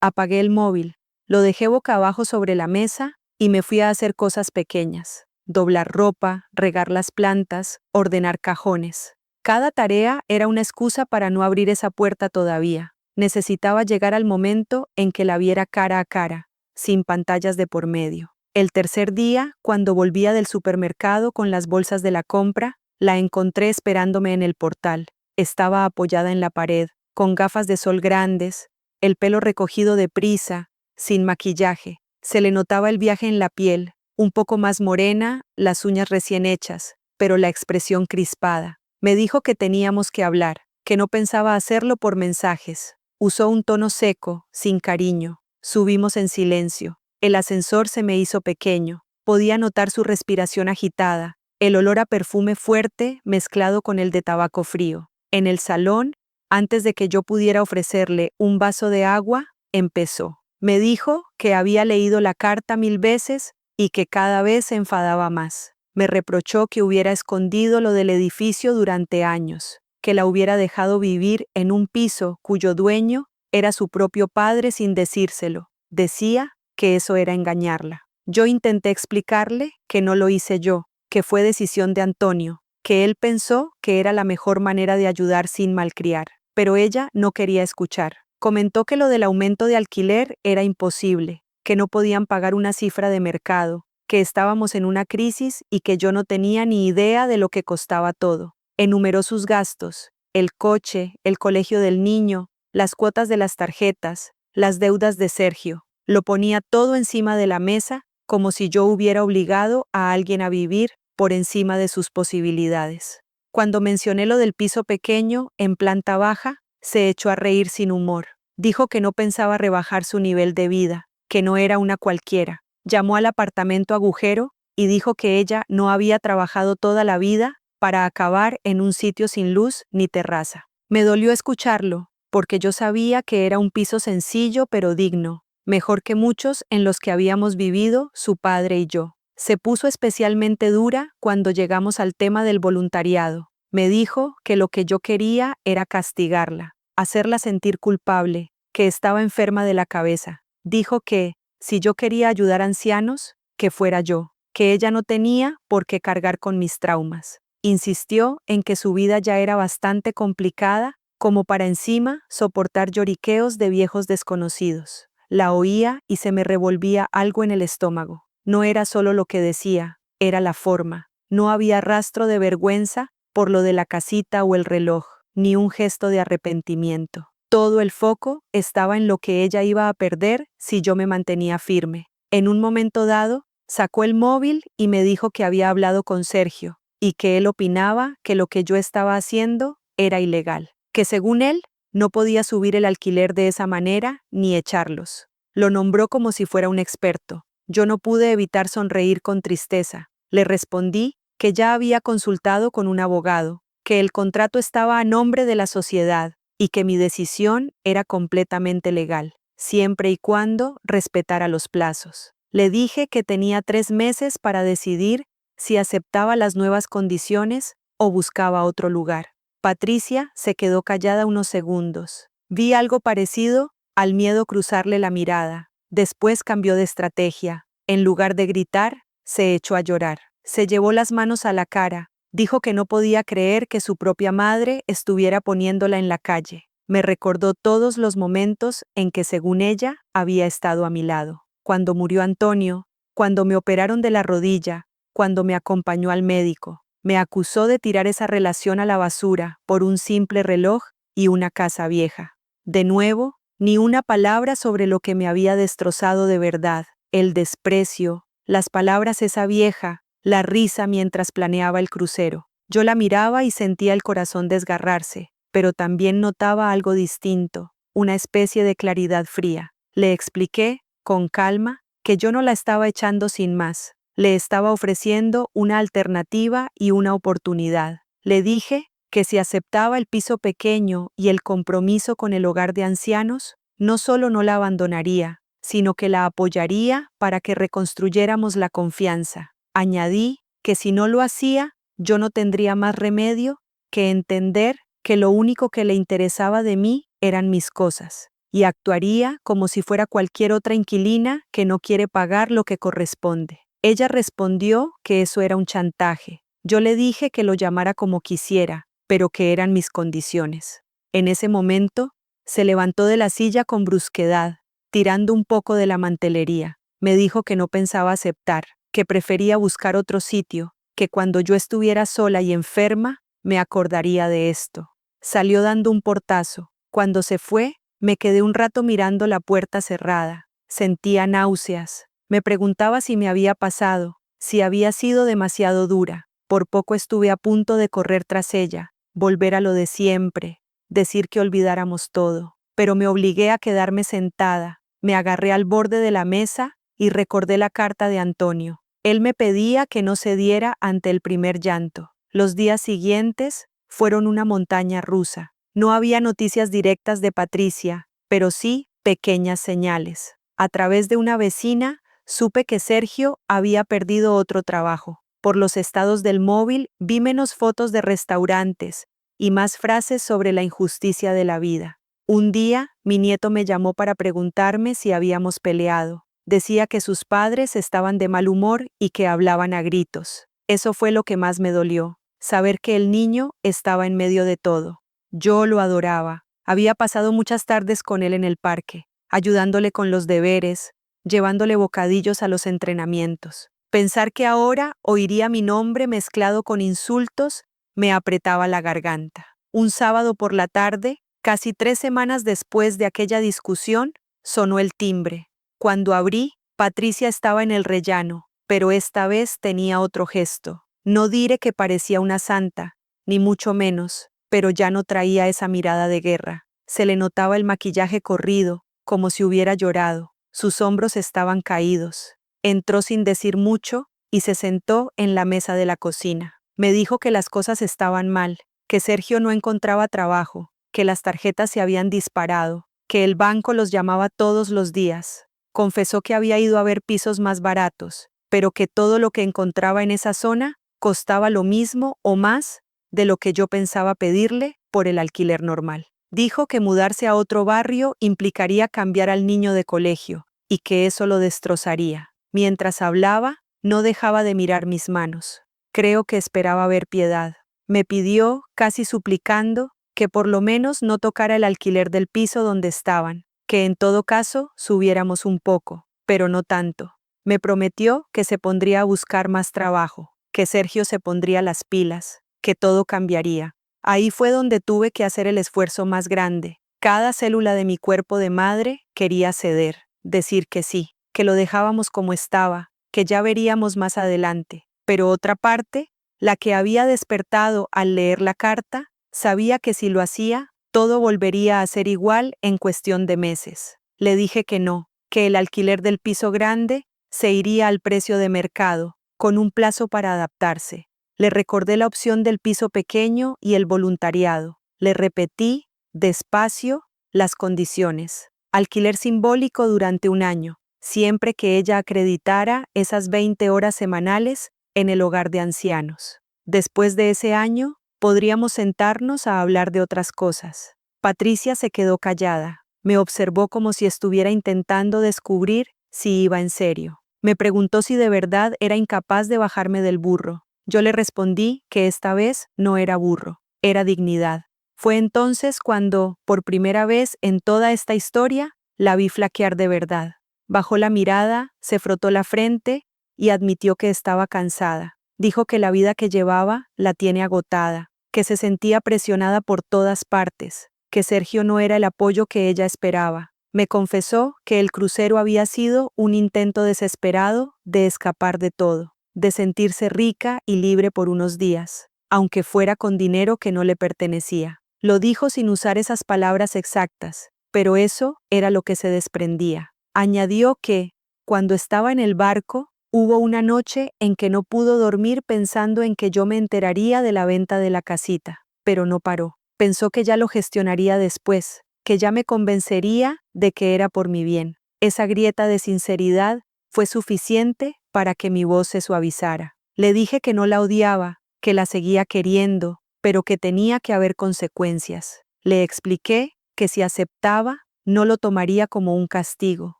Speaker 1: Apagué el móvil, lo dejé boca abajo sobre la mesa y me fui a hacer cosas pequeñas. Doblar ropa, regar las plantas, ordenar cajones. Cada tarea era una excusa para no abrir esa puerta todavía. Necesitaba llegar al momento en que la viera cara a cara, sin pantallas de por medio. El tercer día, cuando volvía del supermercado con las bolsas de la compra, la encontré esperándome en el portal. Estaba apoyada en la pared, con gafas de sol grandes, el pelo recogido deprisa, sin maquillaje. Se le notaba el viaje en la piel, un poco más morena, las uñas recién hechas, pero la expresión crispada. Me dijo que teníamos que hablar, que no pensaba hacerlo por mensajes. Usó un tono seco, sin cariño. Subimos en silencio. El ascensor se me hizo pequeño. Podía notar su respiración agitada, el olor a perfume fuerte mezclado con el de tabaco frío. En el salón, antes de que yo pudiera ofrecerle un vaso de agua, empezó. Me dijo que había leído la carta 1000 veces y que cada vez se enfadaba más. Me reprochó que hubiera escondido lo del edificio durante años, que la hubiera dejado vivir en un piso cuyo dueño era su propio padre sin decírselo. Decía que eso era engañarla. Yo intenté explicarle que no lo hice yo, que fue decisión de Antonio, que él pensó que era la mejor manera de ayudar sin malcriar, pero ella no quería escuchar. Comentó que lo del aumento de alquiler era imposible, que no podían pagar una cifra de mercado, que estábamos en una crisis y que yo no tenía ni idea de lo que costaba todo. Enumeró sus gastos, el coche, el colegio del niño, las cuotas de las tarjetas, las deudas de Sergio. Lo ponía todo encima de la mesa, como si yo hubiera obligado a alguien a vivir por encima de sus posibilidades. Cuando mencioné lo del piso pequeño, en planta baja, se echó a reír sin humor. Dijo que no pensaba rebajar su nivel de vida, que no era una cualquiera. Llamó al apartamento agujero y dijo que ella no había trabajado toda la vida para acabar en un sitio sin luz ni terraza. Me dolió escucharlo, porque yo sabía que era un piso sencillo pero digno, mejor que muchos en los que habíamos vivido su padre y yo. Se puso especialmente dura cuando llegamos al tema del voluntariado. Me dijo que lo que yo quería era castigarla, hacerla sentir culpable, que estaba enferma de la cabeza. Dijo que, si yo quería ayudar a ancianos, que fuera yo, que ella no tenía por qué cargar con mis traumas. Insistió en que su vida ya era bastante complicada como para encima soportar lloriqueos de viejos desconocidos. La oía y se me revolvía algo en el estómago. No era solo lo que decía, era la forma. No había rastro de vergüenza por lo de la casita o el reloj, ni un gesto de arrepentimiento. Todo el foco estaba en lo que ella iba a perder si yo me mantenía firme. En un momento dado, sacó el móvil y me dijo que había hablado con Sergio, y que él opinaba que lo que yo estaba haciendo era ilegal, que según él, no podía subir el alquiler de esa manera ni echarlos. Lo nombró como si fuera un experto. Yo no pude evitar sonreír con tristeza. Le respondí que ya había consultado con un abogado, que el contrato estaba a nombre de la sociedad y que mi decisión era completamente legal, siempre y cuando respetara los plazos. Le dije que tenía 3 meses para decidir si aceptaba las nuevas condiciones o buscaba otro lugar. Patricia se quedó callada unos segundos. Vi algo parecido al miedo cruzarle la mirada. Después cambió de estrategia. En lugar de gritar, se echó a llorar. Se llevó las manos a la cara. Dijo que no podía creer que su propia madre estuviera poniéndola en la calle. Me recordó todos los momentos en que, según ella, había estado a mi lado. Cuando murió Antonio, cuando me operaron de la rodilla, cuando me acompañó al médico. Me acusó de tirar esa relación a la basura por un simple reloj y una casa vieja. De nuevo, ni una palabra sobre lo que me había destrozado de verdad, el desprecio, las palabras esa vieja, la risa mientras planeaba el crucero. Yo la miraba y sentía el corazón desgarrarse, pero también notaba algo distinto, una especie de claridad fría. Le expliqué, con calma, que yo no la estaba echando sin más. Le estaba ofreciendo una alternativa y una oportunidad. Le dije que si aceptaba el piso pequeño y el compromiso con el hogar de ancianos, no solo no la abandonaría, sino que la apoyaría para que reconstruyéramos la confianza. Añadí que si no lo hacía, yo no tendría más remedio que entender que lo único que le interesaba de mí eran mis cosas, y actuaría como si fuera cualquier otra inquilina que no quiere pagar lo que corresponde. Ella respondió que eso era un chantaje. Yo le dije que lo llamara como quisiera, pero que eran mis condiciones. En ese momento, se levantó de la silla con brusquedad, tirando un poco de la mantelería. Me dijo que no pensaba aceptar, que prefería buscar otro sitio, que cuando yo estuviera sola y enferma, me acordaría de esto. Salió dando un portazo. Cuando se fue, me quedé un rato mirando la puerta cerrada. Sentía náuseas. Me preguntaba si me había pasado, si había sido demasiado dura. Por poco estuve a punto de correr tras ella, volver a lo de siempre, decir que olvidáramos todo. Pero me obligué a quedarme sentada. Me agarré al borde de la mesa y recordé la carta de Antonio. Él me pedía que no cediera ante el primer llanto. Los días siguientes fueron una montaña rusa. No había noticias directas de Patricia, pero sí pequeñas señales. A través de una vecina, supe que Sergio había perdido otro trabajo. Por los estados del móvil vi menos fotos de restaurantes y más frases sobre la injusticia de la vida. Un día, mi nieto me llamó para preguntarme si habíamos peleado. Decía que sus padres estaban de mal humor y que hablaban a gritos. Eso fue lo que más me dolió, saber que el niño estaba en medio de todo. Yo lo adoraba. Había pasado muchas tardes con él en el parque, ayudándole con los deberes, llevándole bocadillos a los entrenamientos. Pensar que ahora oiría mi nombre mezclado con insultos me apretaba la garganta. Un sábado por la tarde, casi 3 semanas después de aquella discusión, sonó el timbre. Cuando abrí, Patricia estaba en el rellano, pero esta vez tenía otro gesto. No diré que parecía una santa, ni mucho menos, pero ya no traía esa mirada de guerra. Se le notaba el maquillaje corrido, como si hubiera llorado. Sus hombros estaban caídos. Entró sin decir mucho y se sentó en la mesa de la cocina. Me dijo que las cosas estaban mal, que Sergio no encontraba trabajo, que las tarjetas se habían disparado, que el banco los llamaba todos los días. Confesó que había ido a ver pisos más baratos, pero que todo lo que encontraba en esa zona costaba lo mismo o más de lo que yo pensaba pedirle por el alquiler normal. Dijo que mudarse a otro barrio implicaría cambiar al niño de colegio y que eso lo destrozaría. Mientras hablaba, no dejaba de mirar mis manos. Creo que esperaba ver piedad. Me pidió, casi suplicando, que por lo menos no tocara el alquiler del piso donde estaban, que en todo caso subiéramos un poco, pero no tanto. Me prometió que se pondría a buscar más trabajo, que Sergio se pondría las pilas, que todo cambiaría. Ahí fue donde tuve que hacer el esfuerzo más grande. Cada célula de mi cuerpo de madre quería ceder, decir que sí, que lo dejábamos como estaba, que ya veríamos más adelante. Pero otra parte, la que había despertado al leer la carta, sabía que si lo hacía, todo volvería a ser igual en cuestión de meses. Le dije que no, que el alquiler del piso grande se iría al precio de mercado, con un plazo para adaptarse. Le recordé la opción del piso pequeño y el voluntariado. Le repetí, despacio, las condiciones. Alquiler simbólico durante 1 año, siempre que ella acreditara esas 20 horas semanales en el hogar de ancianos. Después de ese año, podríamos sentarnos a hablar de otras cosas. Patricia se quedó callada. Me observó como si estuviera intentando descubrir si iba en serio. Me preguntó si de verdad era incapaz de bajarme del burro. Yo le respondí que esta vez no era burro, era dignidad. Fue entonces cuando, por primera vez en toda esta historia, la vi flaquear de verdad. Bajó la mirada, se frotó la frente y admitió que estaba cansada. Dijo que la vida que llevaba la tiene agotada, que se sentía presionada por todas partes, que Sergio no era el apoyo que ella esperaba, Me confesó que el crucero había sido un intento desesperado de escapar de todo, de sentirse rica y libre por unos días, aunque fuera con dinero que no le pertenecía. Lo dijo sin usar esas palabras exactas, pero eso era lo que se desprendía. Añadió que, cuando estaba en el barco, hubo una noche en que no pudo dormir pensando en que yo me enteraría de la venta de la casita, pero no paró. Pensó que ya lo gestionaría después, que ya me convencería de que era por mi bien. Esa grieta de sinceridad fue suficiente para que mi voz se suavizara. Le dije que no la odiaba, que la seguía queriendo, pero que tenía que haber consecuencias. Le expliqué que si aceptaba, no lo tomaría como un castigo,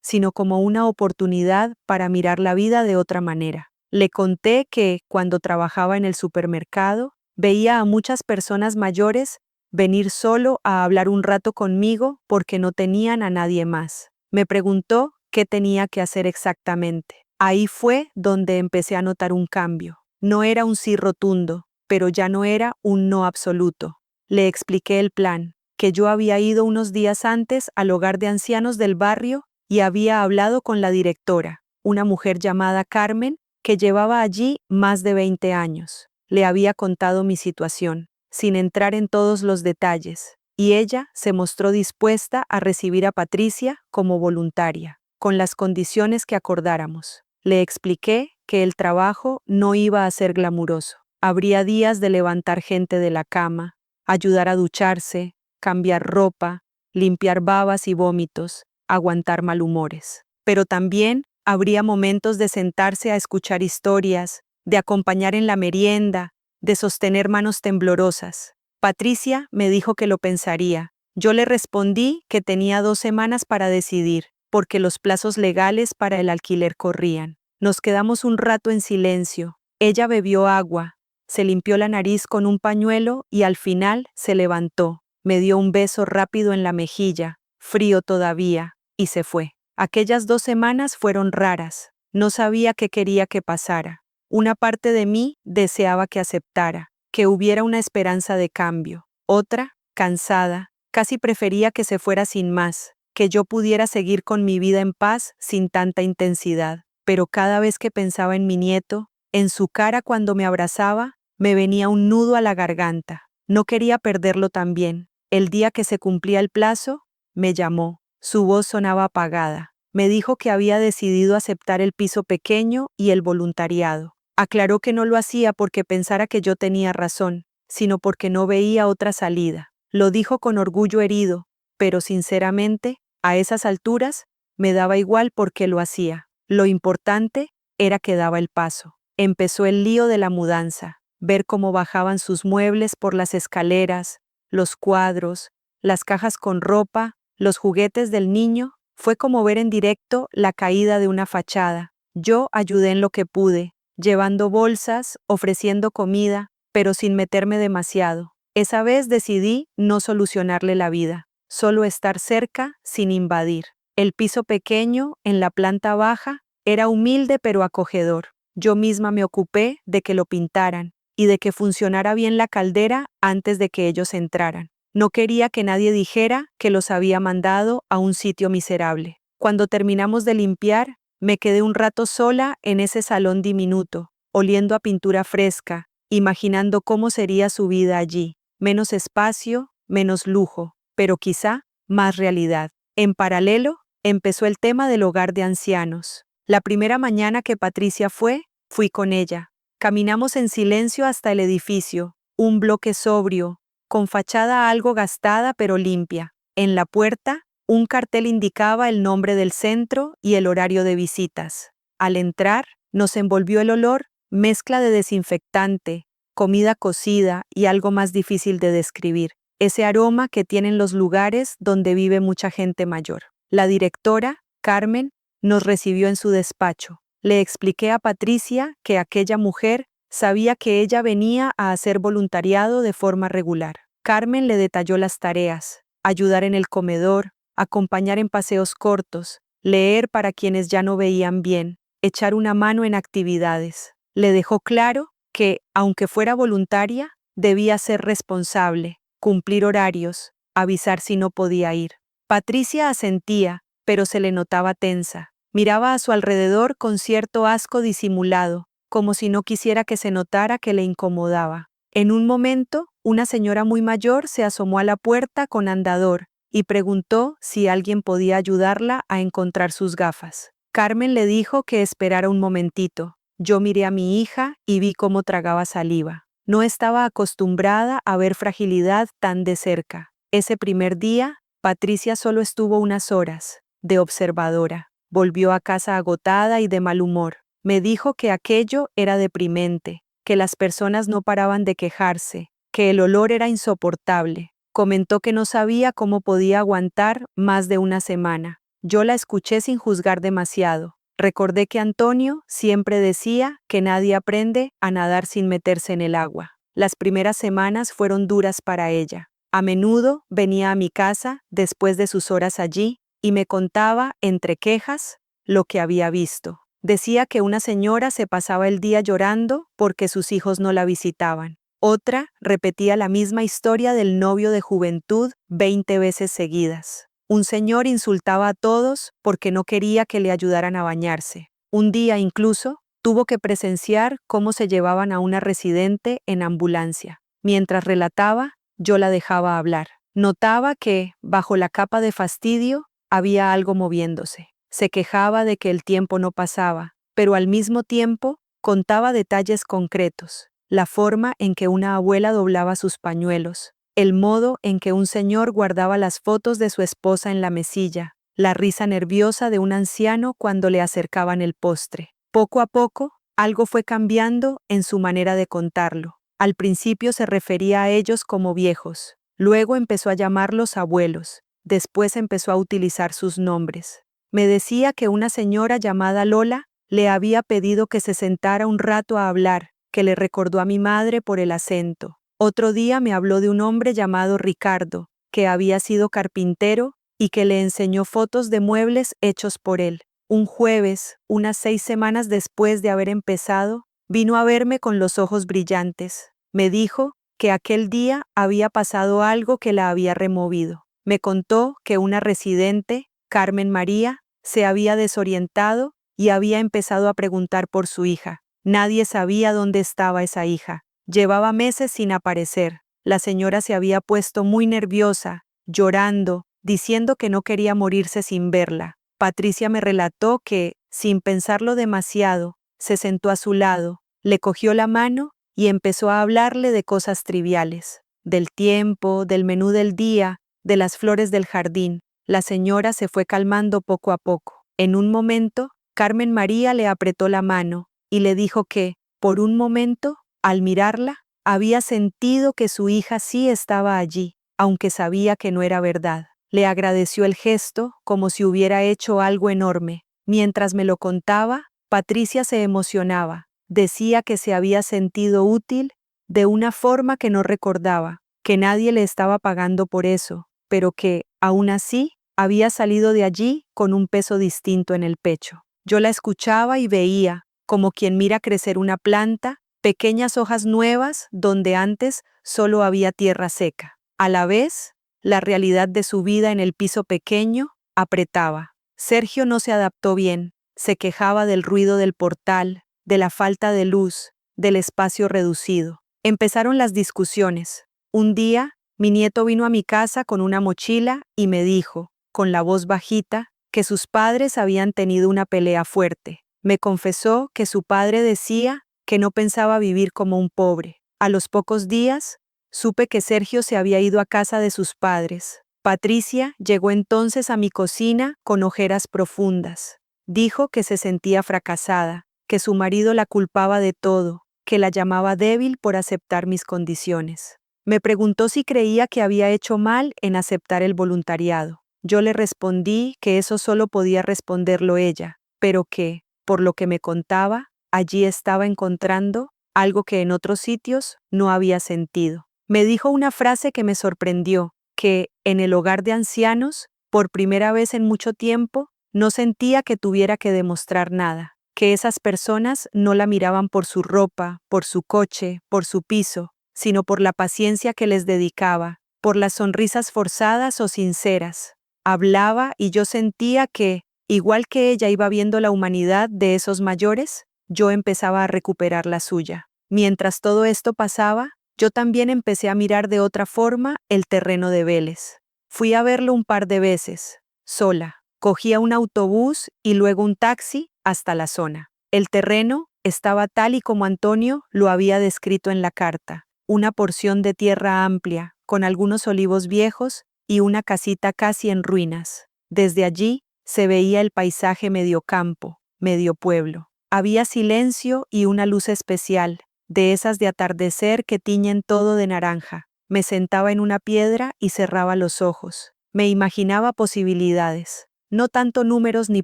Speaker 1: sino como una oportunidad para mirar la vida de otra manera. Le conté que, cuando trabajaba en el supermercado, veía a muchas personas mayores venir solo a hablar un rato conmigo porque no tenían a nadie más. Me preguntó qué tenía que hacer exactamente. Ahí fue donde empecé a notar un cambio. No era un sí rotundo, pero ya no era un no absoluto. Le expliqué el plan, que yo había ido unos días antes al hogar de ancianos del barrio y había hablado con la directora, una mujer llamada Carmen, que llevaba allí más de 20 años. Le había contado mi situación, sin entrar en todos los detalles, y ella se mostró dispuesta a recibir a Patricia como voluntaria, con las condiciones que acordáramos. Le expliqué que el trabajo no iba a ser glamuroso. Habría días de levantar gente de la cama, ayudar a ducharse, cambiar ropa, limpiar babas y vómitos, aguantar malhumores. Pero también habría momentos de sentarse a escuchar historias, de acompañar en la merienda, de sostener manos temblorosas. Patricia me dijo que lo pensaría. Yo le respondí que tenía 2 semanas para decidir, porque los plazos legales para el alquiler corrían. Nos quedamos un rato en silencio. Ella bebió agua, se limpió la nariz con un pañuelo y al final se levantó. Me dio un beso rápido en la mejilla, frío todavía, y se fue. Aquellas 2 semanas fueron raras. No sabía qué quería que pasara. Una parte de mí deseaba que aceptara, que hubiera una esperanza de cambio. Otra, cansada, casi prefería que se fuera sin más, que yo pudiera seguir con mi vida en paz sin tanta intensidad. Pero cada vez que pensaba en mi nieto, en su cara cuando me abrazaba, me venía un nudo a la garganta. No quería perderlo también. El día que se cumplía el plazo, me llamó. Su voz sonaba apagada. Me dijo que había decidido aceptar el piso pequeño y el voluntariado. Aclaró que no lo hacía porque pensara que yo tenía razón, sino porque no veía otra salida. Lo dijo con orgullo herido, pero sinceramente, a esas alturas, me daba igual por qué lo hacía. Lo importante era que daba el paso. Empezó el lío de la mudanza, ver cómo bajaban sus muebles por las escaleras, los cuadros, las cajas con ropa, los juguetes del niño. Fue como ver en directo la caída de una fachada. Yo ayudé en lo que pude, llevando bolsas, ofreciendo comida, pero sin meterme demasiado. Esa vez decidí no solucionarle la vida, solo estar cerca sin invadir. El piso pequeño, en la planta baja, era humilde pero acogedor. Yo misma me ocupé de que lo pintaran y de que funcionara bien la caldera antes de que ellos entraran. No quería que nadie dijera que los había mandado a un sitio miserable. Cuando terminamos de limpiar, me quedé un rato sola en ese salón diminuto, oliendo a pintura fresca, imaginando cómo sería su vida allí. Menos espacio, menos lujo, pero quizá más realidad. En paralelo, empezó el tema del hogar de ancianos. La primera mañana que Patricia fui con ella. Caminamos en silencio hasta el edificio, un bloque sobrio, con fachada algo gastada pero limpia. En la puerta, un cartel indicaba el nombre del centro y el horario de visitas. Al entrar, nos envolvió el olor, mezcla de desinfectante, comida cocida y algo más difícil de describir. Ese aroma que tienen los lugares donde vive mucha gente mayor. La directora, Carmen, nos recibió en su despacho. Le expliqué a Patricia que aquella mujer sabía que ella venía a hacer voluntariado de forma regular. Carmen le detalló las tareas: ayudar en el comedor, acompañar en paseos cortos, leer para quienes ya no veían bien, echar una mano en actividades. Le dejó claro que, aunque fuera voluntaria, debía ser responsable, cumplir horarios, avisar si no podía ir. Patricia asentía, pero se le notaba tensa. Miraba a su alrededor con cierto asco disimulado, como si no quisiera que se notara que le incomodaba. En un momento, una señora muy mayor se asomó a la puerta con andador y preguntó si alguien podía ayudarla a encontrar sus gafas. Carmen le dijo que esperara un momentito. Yo miré a mi hija y vi cómo tragaba saliva. No estaba acostumbrada a ver fragilidad tan de cerca. Ese primer día, Patricia solo estuvo unas horas, de observadora. Volvió a casa agotada y de mal humor. Me dijo que aquello era deprimente, que las personas no paraban de quejarse, que el olor era insoportable. Comentó que no sabía cómo podía aguantar más de una semana. Yo la escuché sin juzgar demasiado. Recordé que Antonio siempre decía que nadie aprende a nadar sin meterse en el agua. Las primeras semanas fueron duras para ella. A menudo venía a mi casa después de sus horas allí y me contaba, entre quejas, lo que había visto. Decía que una señora se pasaba el día llorando porque sus hijos no la visitaban. Otra repetía la misma historia del novio de juventud 20 veces seguidas. Un señor insultaba a todos porque no quería que le ayudaran a bañarse. Un día incluso tuvo que presenciar cómo se llevaban a una residente en ambulancia. Mientras relataba, yo la dejaba hablar. Notaba que, bajo la capa de fastidio, había algo moviéndose. Se quejaba de que el tiempo no pasaba, pero al mismo tiempo contaba detalles concretos. La forma en que una abuela doblaba sus pañuelos, el modo en que un señor guardaba las fotos de su esposa en la mesilla, la risa nerviosa de un anciano cuando le acercaban el postre. Poco a poco, algo fue cambiando en su manera de contarlo. Al principio se refería a ellos como viejos, luego empezó a llamarlos abuelos, después empezó a utilizar sus nombres. Me decía que una señora llamada Lola le había pedido que se sentara un rato a hablar, que le recordó a mi madre por el acento. Otro día me habló de un hombre llamado Ricardo, que había sido carpintero y que le enseñó fotos de muebles hechos por él. Un jueves, unas 6 semanas después de haber empezado, vino a verme con los ojos brillantes. Me dijo que aquel día había pasado algo que la había removido. Me contó que una residente, Carmen María, se había desorientado y había empezado a preguntar por su hija. Nadie sabía dónde estaba esa hija. Llevaba meses sin aparecer. La señora se había puesto muy nerviosa, llorando, diciendo que no quería morirse sin verla. Patricia me relató que, sin pensarlo demasiado, se sentó a su lado, le cogió la mano y empezó a hablarle de cosas triviales, del tiempo, del menú del día, de las flores del jardín. La señora se fue calmando poco a poco. En un momento, Carmen María le apretó la mano y le dijo que, por un momento, al mirarla, había sentido que su hija sí estaba allí, aunque sabía que no era verdad. Le agradeció el gesto como si hubiera hecho algo enorme. Mientras me lo contaba, Patricia se emocionaba. Decía que se había sentido útil de una forma que no recordaba, que nadie le estaba pagando por eso, pero que, aún así, había salido de allí con un peso distinto en el pecho. Yo la escuchaba y veía, como quien mira crecer una planta, pequeñas hojas nuevas donde antes solo había tierra seca. A la vez, la realidad de su vida en el piso pequeño apretaba. Sergio no se adaptó bien, se quejaba del ruido del portal, de la falta de luz, del espacio reducido. Empezaron las discusiones. Un día, mi nieto vino a mi casa con una mochila y me dijo, con la voz bajita, que sus padres habían tenido una pelea fuerte. Me confesó que su padre decía que no pensaba vivir como un pobre. A los pocos días, supe que Sergio se había ido a casa de sus padres. Patricia llegó entonces a mi cocina con ojeras profundas. Dijo que se sentía fracasada, que su marido la culpaba de todo, que la llamaba débil por aceptar mis condiciones. Me preguntó si creía que había hecho mal en aceptar el voluntariado. Yo le respondí que eso solo podía responderlo ella, pero que, por lo que me contaba, allí estaba encontrando algo que en otros sitios no había sentido. Me dijo una frase que me sorprendió, que, en el hogar de ancianos, por primera vez en mucho tiempo, no sentía que tuviera que demostrar nada, que esas personas no la miraban por su ropa, por su coche, por su piso, sino por la paciencia que les dedicaba, por las sonrisas forzadas o sinceras, Hablaba y yo sentía que, igual que ella iba viendo la humanidad de esos mayores, yo empezaba a recuperar la suya. Mientras todo esto pasaba, yo también empecé a mirar de otra forma el terreno de Vélez. Fui a verlo un par de veces, sola. Cogía un autobús y luego un taxi hasta la zona. El terreno estaba tal y como Antonio lo había descrito en la carta, una porción de tierra amplia, con algunos olivos viejos y una casita casi en ruinas. Desde allí se veía el paisaje medio campo, medio pueblo. Había silencio y una luz especial, de esas de atardecer que tiñen todo de naranja. Me sentaba en una piedra y cerraba los ojos. Me imaginaba posibilidades, no tanto números ni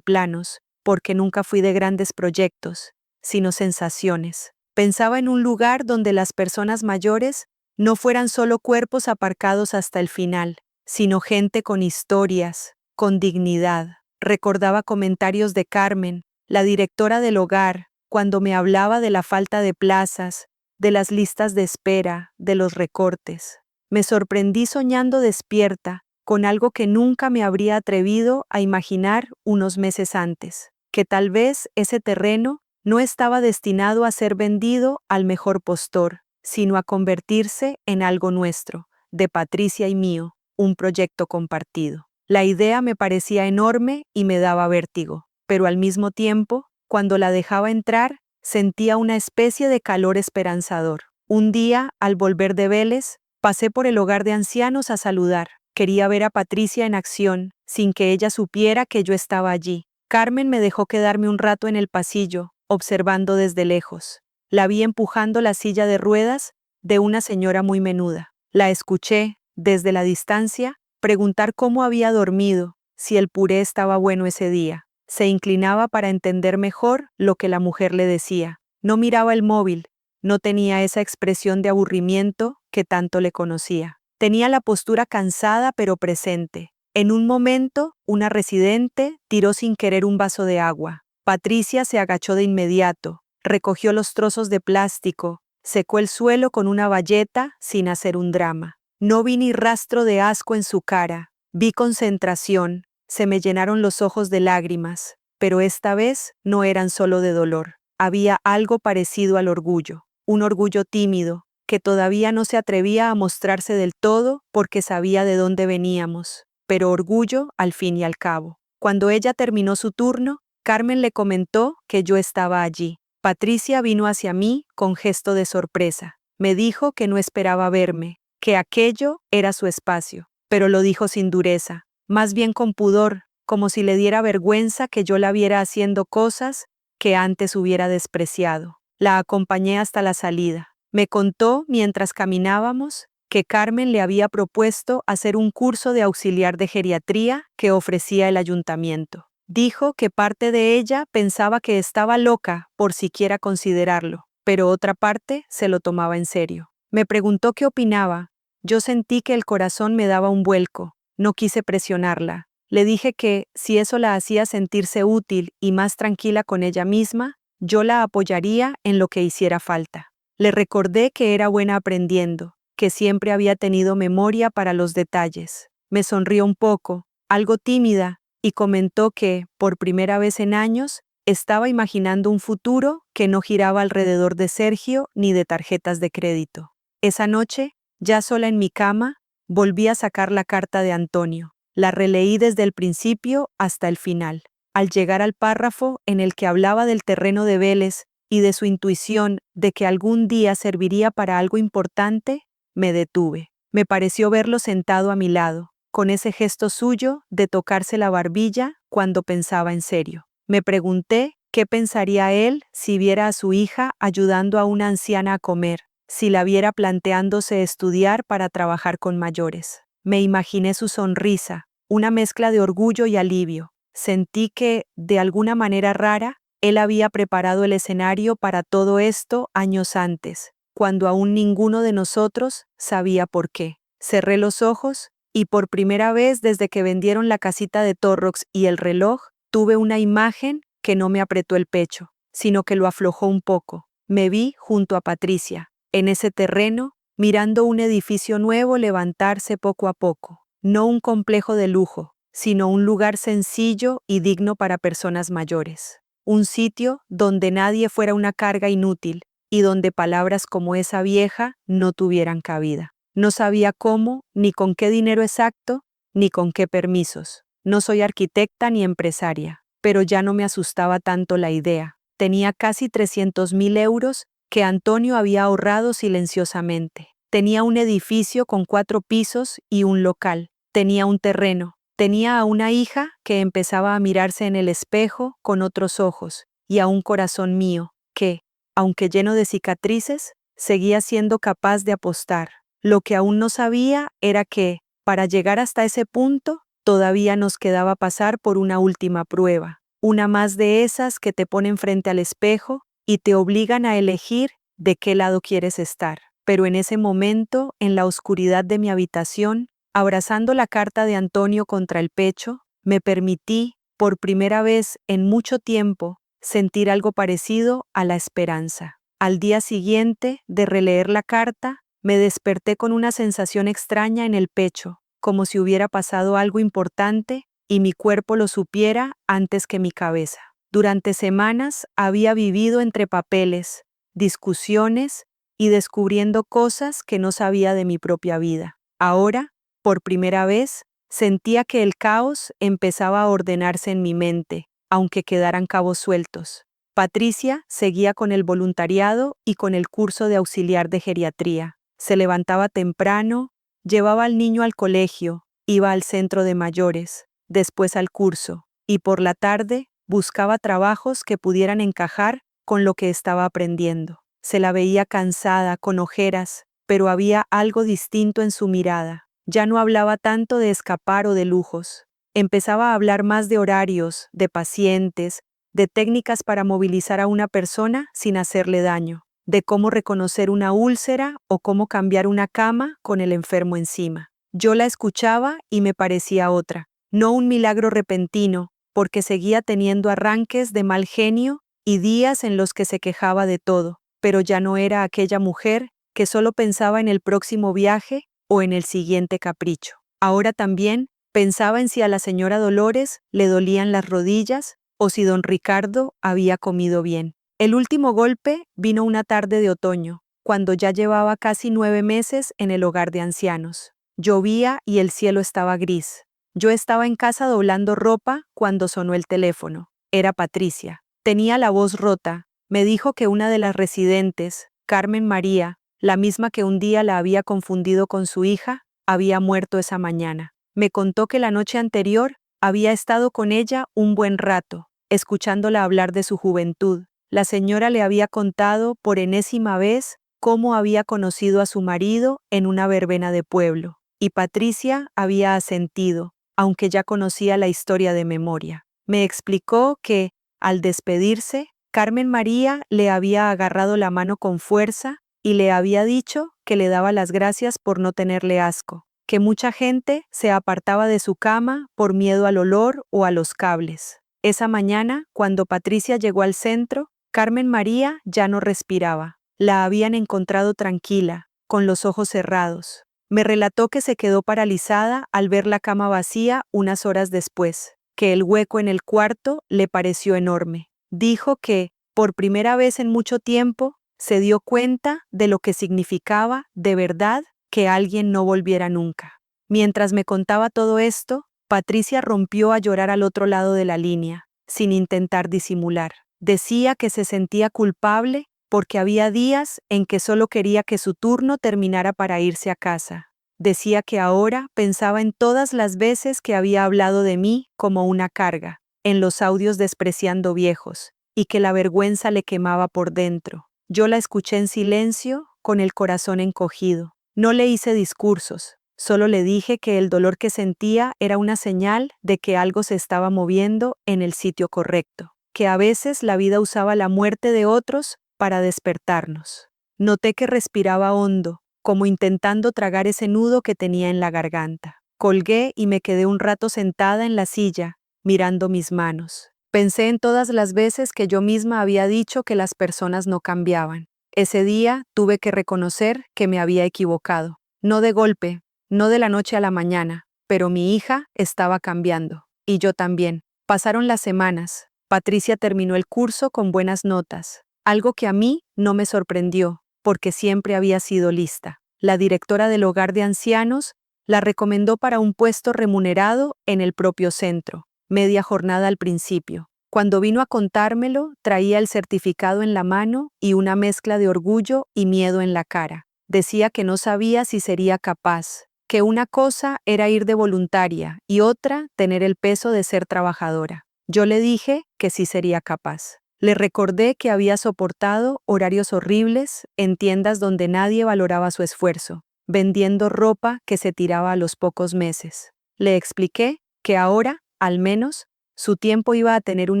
Speaker 1: planos, porque nunca fui de grandes proyectos, sino sensaciones. Pensaba en un lugar donde las personas mayores no fueran solo cuerpos aparcados hasta el final, sino gente con historias, con dignidad. Recordaba comentarios de Carmen, la directora del hogar, cuando me hablaba de la falta de plazas, de las listas de espera, de los recortes. Me sorprendí soñando despierta, con algo que nunca me habría atrevido a imaginar unos meses antes, que tal vez ese terreno no estaba destinado a ser vendido al mejor postor, sino a convertirse en algo nuestro, de Patricia y mío, un proyecto compartido. La idea me parecía enorme y me daba vértigo, pero al mismo tiempo, cuando la dejaba entrar, sentía una especie de calor esperanzador. Un día, al volver de Vélez, pasé por el hogar de ancianos a saludar. Quería ver a Patricia en acción, sin que ella supiera que yo estaba allí. Carmen me dejó quedarme un rato en el pasillo, observando desde lejos. La vi empujando la silla de ruedas de una señora muy menuda. La escuché, desde la distancia, preguntar cómo había dormido, si el puré estaba bueno ese día. Se inclinaba para entender mejor lo que la mujer le decía. No miraba el móvil, no tenía esa expresión de aburrimiento que tanto le conocía. Tenía la postura cansada pero presente. En un momento, una residente tiró sin querer un vaso de agua. Patricia se agachó de inmediato, recogió los trozos de plástico, secó el suelo con una bayeta sin hacer un drama. No vi ni rastro de asco en su cara, vi concentración, se me llenaron los ojos de lágrimas, pero esta vez no eran solo de dolor. Había algo parecido al orgullo, un orgullo tímido, que todavía no se atrevía a mostrarse del todo porque sabía de dónde veníamos, pero orgullo al fin y al cabo. Cuando ella terminó su turno, Carmen le comentó que yo estaba allí. Patricia vino hacia mí con gesto de sorpresa. Me dijo que no esperaba verme, que aquello era su espacio, pero lo dijo sin dureza, más bien con pudor, como si le diera vergüenza que yo la viera haciendo cosas que antes hubiera despreciado. La acompañé hasta la salida. Me contó, mientras caminábamos, que Carmen le había propuesto hacer un curso de auxiliar de geriatría que ofrecía el ayuntamiento. Dijo que parte de ella pensaba que estaba loca por siquiera considerarlo, pero otra parte se lo tomaba en serio. Me preguntó qué opinaba. Yo sentí que el corazón me daba un vuelco. No quise presionarla. Le dije que, si eso la hacía sentirse útil y más tranquila con ella misma, yo la apoyaría en lo que hiciera falta. Le recordé que era buena aprendiendo, que siempre había tenido memoria para los detalles. Me sonrió un poco, algo tímida, y comentó que, por primera vez en años, estaba imaginando un futuro que no giraba alrededor de Sergio ni de tarjetas de crédito. Esa noche, ya sola en mi cama, volví a sacar la carta de Antonio. La releí desde el principio hasta el final. Al llegar al párrafo en el que hablaba del terreno de Vélez y de su intuición de que algún día serviría para algo importante, me detuve. Me pareció verlo sentado a mi lado, con ese gesto suyo de tocarse la barbilla cuando pensaba en serio. Me pregunté qué pensaría él si viera a su hija ayudando a una anciana a comer, si la viera planteándose estudiar para trabajar con mayores. Me imaginé su sonrisa, una mezcla de orgullo y alivio. Sentí que, de alguna manera rara, él había preparado el escenario para todo esto años antes, cuando aún ninguno de nosotros sabía por qué. Cerré los ojos y por primera vez desde que vendieron la casita de Torrox y el reloj, tuve una imagen que no me apretó el pecho, sino que lo aflojó un poco. Me vi junto a Patricia, en ese terreno, mirando un edificio nuevo levantarse poco a poco. No un complejo de lujo, sino un lugar sencillo y digno para personas mayores. Un sitio donde nadie fuera una carga inútil y donde palabras como esa vieja no tuvieran cabida. No sabía cómo, ni con qué dinero exacto, ni con qué permisos. No soy arquitecta ni empresaria, pero ya no me asustaba tanto la idea. Tenía casi 300.000 euros que Antonio había ahorrado silenciosamente. Tenía un edificio con 4 pisos y un local. Tenía un terreno. Tenía a una hija que empezaba a mirarse en el espejo con otros ojos y a un corazón mío que, aunque lleno de cicatrices, seguía siendo capaz de apostar. Lo que aún no sabía era que, para llegar hasta ese punto, todavía nos quedaba pasar por una última prueba, una más de esas que te ponen frente al espejo y te obligan a elegir de qué lado quieres estar. Pero en ese momento, en la oscuridad de mi habitación, abrazando la carta de Antonio contra el pecho, me permití, por primera vez en mucho tiempo, sentir algo parecido a la esperanza. Al día siguiente de releer la carta, me desperté con una sensación extraña en el pecho, como si hubiera pasado algo importante y mi cuerpo lo supiera antes que mi cabeza. Durante semanas había vivido entre papeles, discusiones y descubriendo cosas que no sabía de mi propia vida. Ahora, por primera vez, sentía que el caos empezaba a ordenarse en mi mente, aunque quedaran cabos sueltos. Patricia seguía con el voluntariado y con el curso de auxiliar de geriatría. Se levantaba temprano, llevaba al niño al colegio, iba al centro de mayores, después al curso, y por la tarde buscaba trabajos que pudieran encajar con lo que estaba aprendiendo. Se la veía cansada, con ojeras, pero había algo distinto en su mirada. Ya no hablaba tanto de escapar o de lujos. Empezaba a hablar más de horarios, de pacientes, de técnicas para movilizar a una persona sin hacerle daño, de cómo reconocer una úlcera o cómo cambiar una cama con el enfermo encima. Yo la escuchaba y me parecía otra, no un milagro repentino, porque seguía teniendo arranques de mal genio y días en los que se quejaba de todo, pero ya no era aquella mujer que solo pensaba en el próximo viaje o en el siguiente capricho. Ahora también pensaba en si a la señora Dolores le dolían las rodillas o si don Ricardo había comido bien. El último golpe vino una tarde de otoño, cuando ya llevaba casi 9 meses en el hogar de ancianos. Llovía y el cielo estaba gris. Yo estaba en casa doblando ropa cuando sonó el teléfono. Era Patricia. Tenía la voz rota. Me dijo que una de las residentes, Carmen María, la misma que un día la había confundido con su hija, había muerto esa mañana. Me contó que la noche anterior había estado con ella un buen rato, escuchándola hablar de su juventud. La señora le había contado por enésima vez cómo había conocido a su marido en una verbena de pueblo, y Patricia había asentido, aunque ya conocía la historia de memoria. Me explicó que, al despedirse, Carmen María le había agarrado la mano con fuerza y le había dicho que le daba las gracias por no tenerle asco, que mucha gente se apartaba de su cama por miedo al olor o a los cables. Esa mañana, cuando Patricia llegó al centro, Carmen María ya no respiraba. La habían encontrado tranquila, con los ojos cerrados. Me relató que se quedó paralizada al ver la cama vacía unas horas después, que el hueco en el cuarto le pareció enorme. Dijo que, por primera vez en mucho tiempo, se dio cuenta de lo que significaba, de verdad, que alguien no volviera nunca. Mientras me contaba todo esto, Patricia rompió a llorar al otro lado de la línea, sin intentar disimular. Decía que se sentía culpable porque había días en que solo quería que su turno terminara para irse a casa. Decía que ahora pensaba en todas las veces que había hablado de mí como una carga, en los audios despreciando viejos, y que la vergüenza le quemaba por dentro. Yo la escuché en silencio, con el corazón encogido. No le hice discursos, solo le dije que el dolor que sentía era una señal de que algo se estaba moviendo en el sitio correcto, que a veces la vida usaba la muerte de otros para despertarnos. Noté que respiraba hondo, como intentando tragar ese nudo que tenía en la garganta. Colgué y me quedé un rato sentada en la silla, mirando mis manos. Pensé en todas las veces que yo misma había dicho que las personas no cambiaban. Ese día tuve que reconocer que me había equivocado. No de golpe, no de la noche a la mañana, pero mi hija estaba cambiando. Y yo también. Pasaron las semanas. Patricia terminó el curso con buenas notas, algo que a mí no me sorprendió, porque siempre había sido lista. La directora del hogar de ancianos la recomendó para un puesto remunerado en el propio centro, media jornada al principio. Cuando vino a contármelo, traía el certificado en la mano y una mezcla de orgullo y miedo en la cara. Decía que no sabía si sería capaz, que una cosa era ir de voluntaria y otra tener el peso de ser trabajadora. Yo le dije que sí sería capaz. Le recordé que había soportado horarios horribles en tiendas donde nadie valoraba su esfuerzo, vendiendo ropa que se tiraba a los pocos meses. Le expliqué que ahora, al menos, su tiempo iba a tener un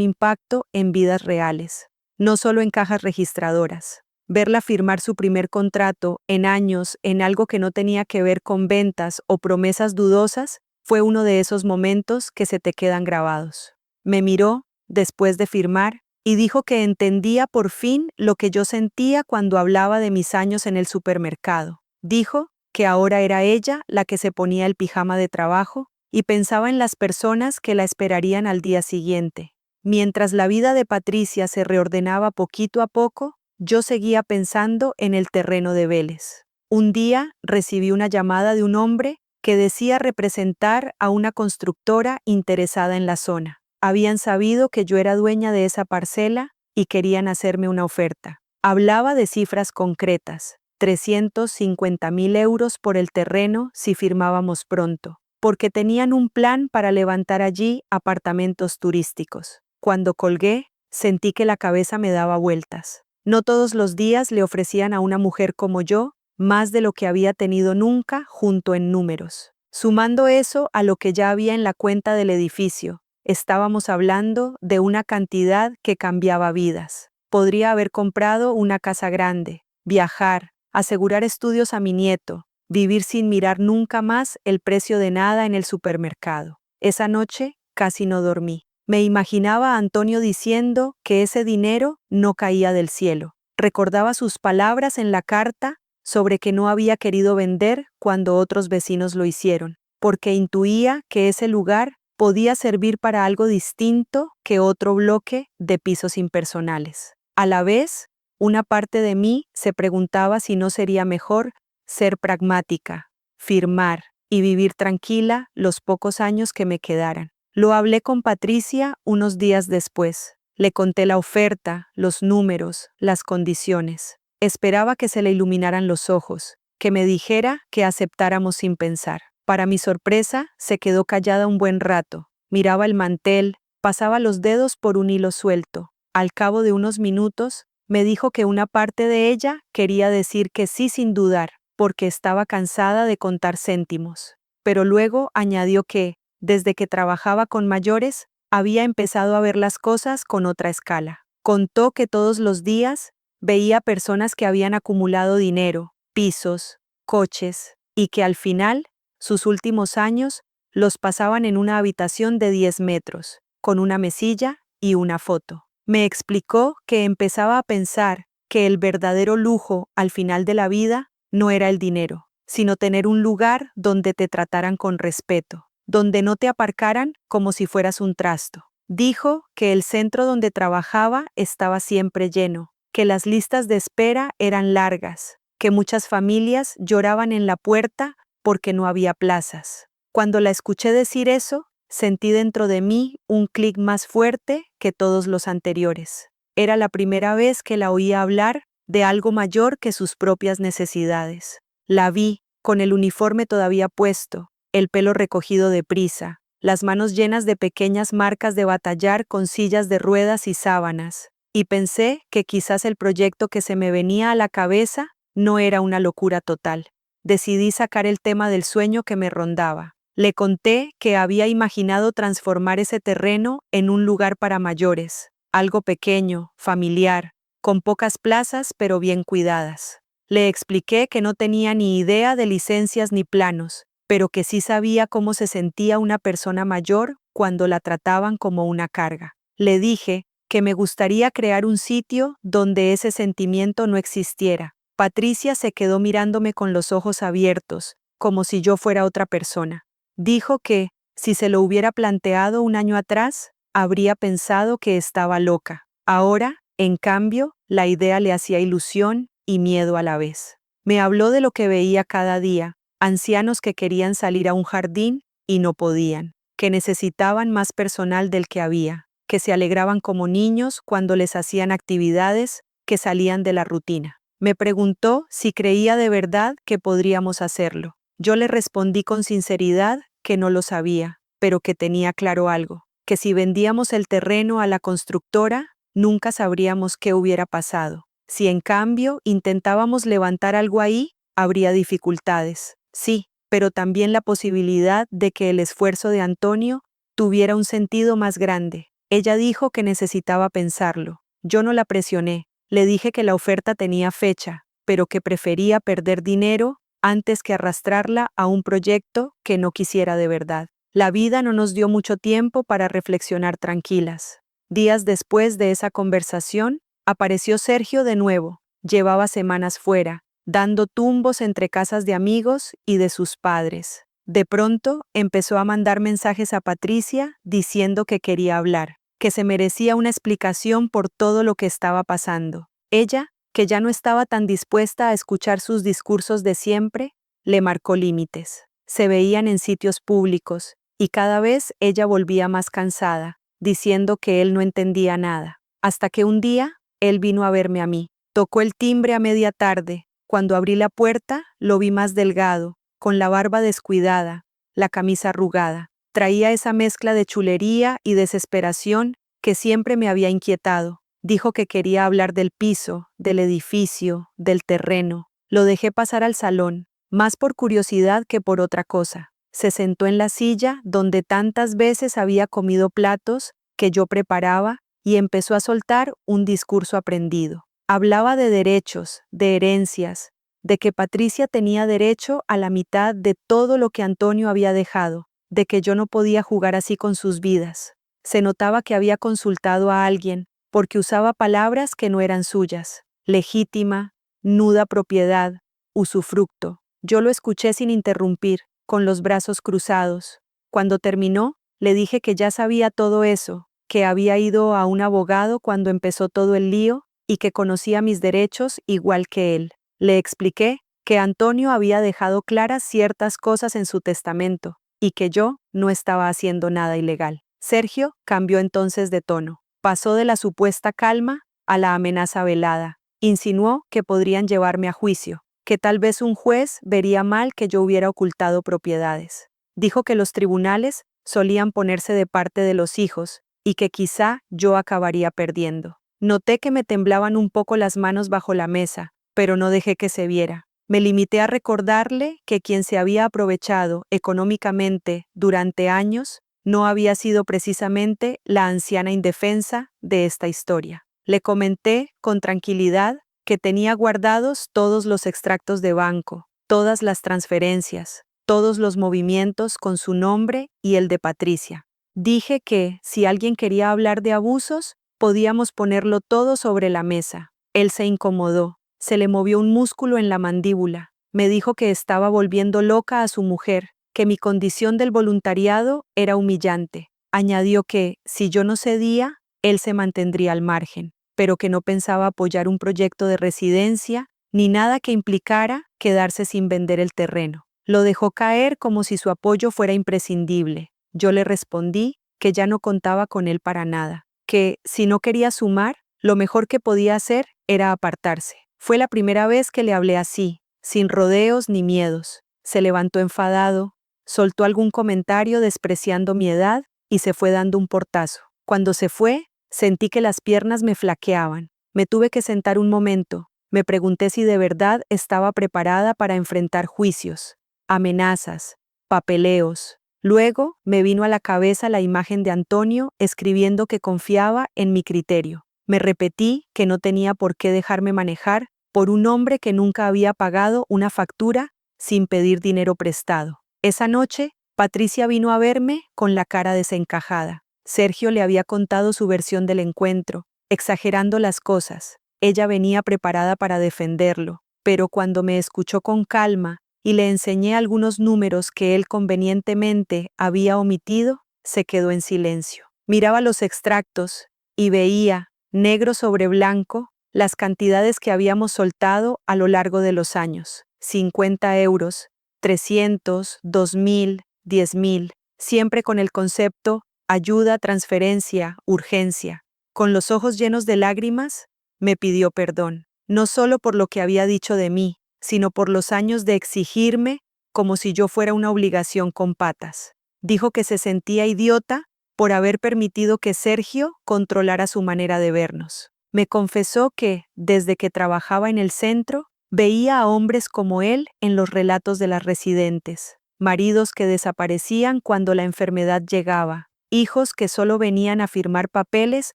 Speaker 1: impacto en vidas reales, no solo en cajas registradoras. Verla firmar su primer contrato en años en algo que no tenía que ver con ventas o promesas dudosas fue uno de esos momentos que se te quedan grabados. Me miró, después de firmar, y dijo que entendía por fin lo que yo sentía cuando hablaba de mis años en el supermercado. Dijo que ahora era ella la que se ponía el pijama de trabajo y pensaba en las personas que la esperarían al día siguiente. Mientras la vida de Patricia se reordenaba poquito a poco, yo seguía pensando en el terreno de Vélez. Un día recibí una llamada de un hombre que decía representar a una constructora interesada en la zona. Habían sabido que yo era dueña de esa parcela y querían hacerme una oferta. Hablaba de cifras concretas, 350.000 euros por el terreno si firmábamos pronto, porque tenían un plan para levantar allí apartamentos turísticos. Cuando colgué, sentí que la cabeza me daba vueltas. No todos los días le ofrecían a una mujer como yo más de lo que había tenido nunca junto en números. Sumando eso a lo que ya había en la cuenta del edificio, estábamos hablando de una cantidad que cambiaba vidas. Podría haber comprado una casa grande, viajar, asegurar estudios a mi nieto, vivir sin mirar nunca más el precio de nada en el supermercado. Esa noche casi no dormí. Me imaginaba a Antonio diciendo que ese dinero no caía del cielo. Recordaba sus palabras en la carta sobre que no había querido vender cuando otros vecinos lo hicieron, porque intuía que ese lugar podía servir para algo distinto que otro bloque de pisos impersonales. A la vez, una parte de mí se preguntaba si no sería mejor ser pragmática, firmar y vivir tranquila los pocos años que me quedaran. Lo hablé con Patricia unos días después. Le conté la oferta, los números, las condiciones. Esperaba que se le iluminaran los ojos, que me dijera que aceptáramos sin pensar. Para mi sorpresa, se quedó callada un buen rato. Miraba el mantel, pasaba los dedos por un hilo suelto. Al cabo de unos minutos, me dijo que una parte de ella quería decir que sí sin dudar, porque estaba cansada de contar céntimos. Pero luego añadió que, desde que trabajaba con mayores, había empezado a ver las cosas con otra escala. Contó que todos los días veía personas que habían acumulado dinero, pisos, coches, y que al final, sus últimos años, los pasaban en una habitación de 10 metros, con una mesilla y una foto. Me explicó que empezaba a pensar que el verdadero lujo al final de la vida no era el dinero, sino tener un lugar donde te trataran con respeto, donde no te aparcaran como si fueras un trasto. Dijo que el centro donde trabajaba estaba siempre lleno, que las listas de espera eran largas, que muchas familias lloraban en la puerta porque no había plazas. Cuando la escuché decir eso, sentí dentro de mí un clic más fuerte que todos los anteriores. Era la primera vez que la oía hablar de algo mayor que sus propias necesidades. La vi, con el uniforme todavía puesto, el pelo recogido deprisa, las manos llenas de pequeñas marcas de batallar con sillas de ruedas y sábanas, y pensé que quizás el proyecto que se me venía a la cabeza no era una locura total. Decidí sacar el tema del sueño que me rondaba. Le conté que había imaginado transformar ese terreno en un lugar para mayores, algo pequeño, familiar, con pocas plazas pero bien cuidadas. Le expliqué que no tenía ni idea de licencias ni planos, pero que sí sabía cómo se sentía una persona mayor cuando la trataban como una carga. Le dije que me gustaría crear un sitio donde ese sentimiento no existiera. Patricia se quedó mirándome con los ojos abiertos, como si yo fuera otra persona. Dijo que, si se lo hubiera planteado un año atrás, habría pensado que estaba loca. Ahora, en cambio, la idea le hacía ilusión y miedo a la vez. Me habló de lo que veía cada día, ancianos que querían salir a un jardín y no podían, que necesitaban más personal del que había, que se alegraban como niños cuando les hacían actividades que salían de la rutina. Me preguntó si creía de verdad que podríamos hacerlo. Yo le respondí con sinceridad que no lo sabía, pero que tenía claro algo, que si vendíamos el terreno a la constructora, nunca sabríamos qué hubiera pasado. Si en cambio intentábamos levantar algo ahí, habría dificultades. Sí, pero también la posibilidad de que el esfuerzo de Antonio tuviera un sentido más grande. Ella dijo que necesitaba pensarlo. Yo no la presioné. Le dije que la oferta tenía fecha, pero que prefería perder dinero antes que arrastrarla a un proyecto que no quisiera de verdad. La vida no nos dio mucho tiempo para reflexionar tranquilas. Días después de esa conversación, apareció Sergio de nuevo. Llevaba semanas fuera, dando tumbos entre casas de amigos y de sus padres. De pronto, empezó a mandar mensajes a Patricia diciendo que quería hablar, que se merecía una explicación por todo lo que estaba pasando. Ella, que ya no estaba tan dispuesta a escuchar sus discursos de siempre, le marcó límites. Se veían en sitios públicos, y cada vez ella volvía más cansada, diciendo que él no entendía nada. Hasta que un día, él vino a verme a mí. Tocó el timbre a media tarde. Cuando abrí la puerta, lo vi más delgado, con la barba descuidada, la camisa arrugada. Traía esa mezcla de chulería y desesperación que siempre me había inquietado. Dijo que quería hablar del piso, del edificio, del terreno. Lo dejé pasar al salón, más por curiosidad que por otra cosa. Se sentó en la silla donde tantas veces había comido platos que yo preparaba y empezó a soltar un discurso aprendido. Hablaba de derechos, de herencias, de que Patricia tenía derecho a la mitad de todo lo que Antonio había dejado, de que yo no podía jugar así con sus vidas. Se notaba que había consultado a alguien, porque usaba palabras que no eran suyas. Legítima, nuda propiedad, usufructo. Yo lo escuché sin interrumpir, con los brazos cruzados. Cuando terminó, le dije que ya sabía todo eso, que había ido a un abogado cuando empezó todo el lío y que conocía mis derechos igual que él. Le expliqué que Antonio había dejado claras ciertas cosas en su testamento y que yo no estaba haciendo nada ilegal. Sergio cambió entonces de tono. Pasó de la supuesta calma a la amenaza velada. Insinuó que podrían llevarme a juicio, que tal vez un juez vería mal que yo hubiera ocultado propiedades. Dijo que los tribunales solían ponerse de parte de los hijos y que quizá yo acabaría perdiendo. Noté que me temblaban un poco las manos bajo la mesa, pero no dejé que se viera. Me limité a recordarle que quien se había aprovechado económicamente durante años no había sido precisamente la anciana indefensa de esta historia. Le comenté con tranquilidad que tenía guardados todos los extractos de banco, todas las transferencias, todos los movimientos con su nombre y el de Patricia. Dije que, si alguien quería hablar de abusos, podíamos ponerlo todo sobre la mesa. Él se incomodó, se le movió un músculo en la mandíbula. Me dijo que estaba volviendo loca a su mujer, que mi condición del voluntariado era humillante. Añadió que, si yo no cedía, él se mantendría al margen, pero que no pensaba apoyar un proyecto de residencia ni nada que implicara quedarse sin vender el terreno. Lo dejó caer como si su apoyo fuera imprescindible. Yo le respondí que ya no contaba con él para nada, que, si no quería sumar, lo mejor que podía hacer era apartarse. Fue la primera vez que le hablé así, sin rodeos ni miedos. Se levantó enfadado, soltó algún comentario despreciando mi edad y se fue dando un portazo. Cuando se fue, sentí que las piernas me flaqueaban. Me tuve que sentar un momento. Me pregunté si de verdad estaba preparada para enfrentar juicios, amenazas, papeleos. Luego me vino a la cabeza la imagen de Antonio escribiendo que confiaba en mi criterio. Me repetí que no tenía por qué dejarme manejar por un hombre que nunca había pagado una factura sin pedir dinero prestado. Esa noche, Patricia vino a verme con la cara desencajada. Sergio le había contado su versión del encuentro, exagerando las cosas. Ella venía preparada para defenderlo, pero cuando me escuchó con calma y le enseñé algunos números que él convenientemente había omitido, se quedó en silencio. Miraba los extractos y veía, negro sobre blanco, las cantidades que habíamos soltado a lo largo de los años. 50 euros, 300, 2000, 10.000, siempre con el concepto ayuda, transferencia, urgencia. Con los ojos llenos de lágrimas, me pidió perdón, no solo por lo que había dicho de mí, sino por los años de exigirme como si yo fuera una obligación con patas. Dijo que se sentía idiota por haber permitido que Sergio controlara su manera de vernos. Me confesó que, desde que trabajaba en el centro, veía a hombres como él en los relatos de las residentes, maridos que desaparecían cuando la enfermedad llegaba, hijos que solo venían a firmar papeles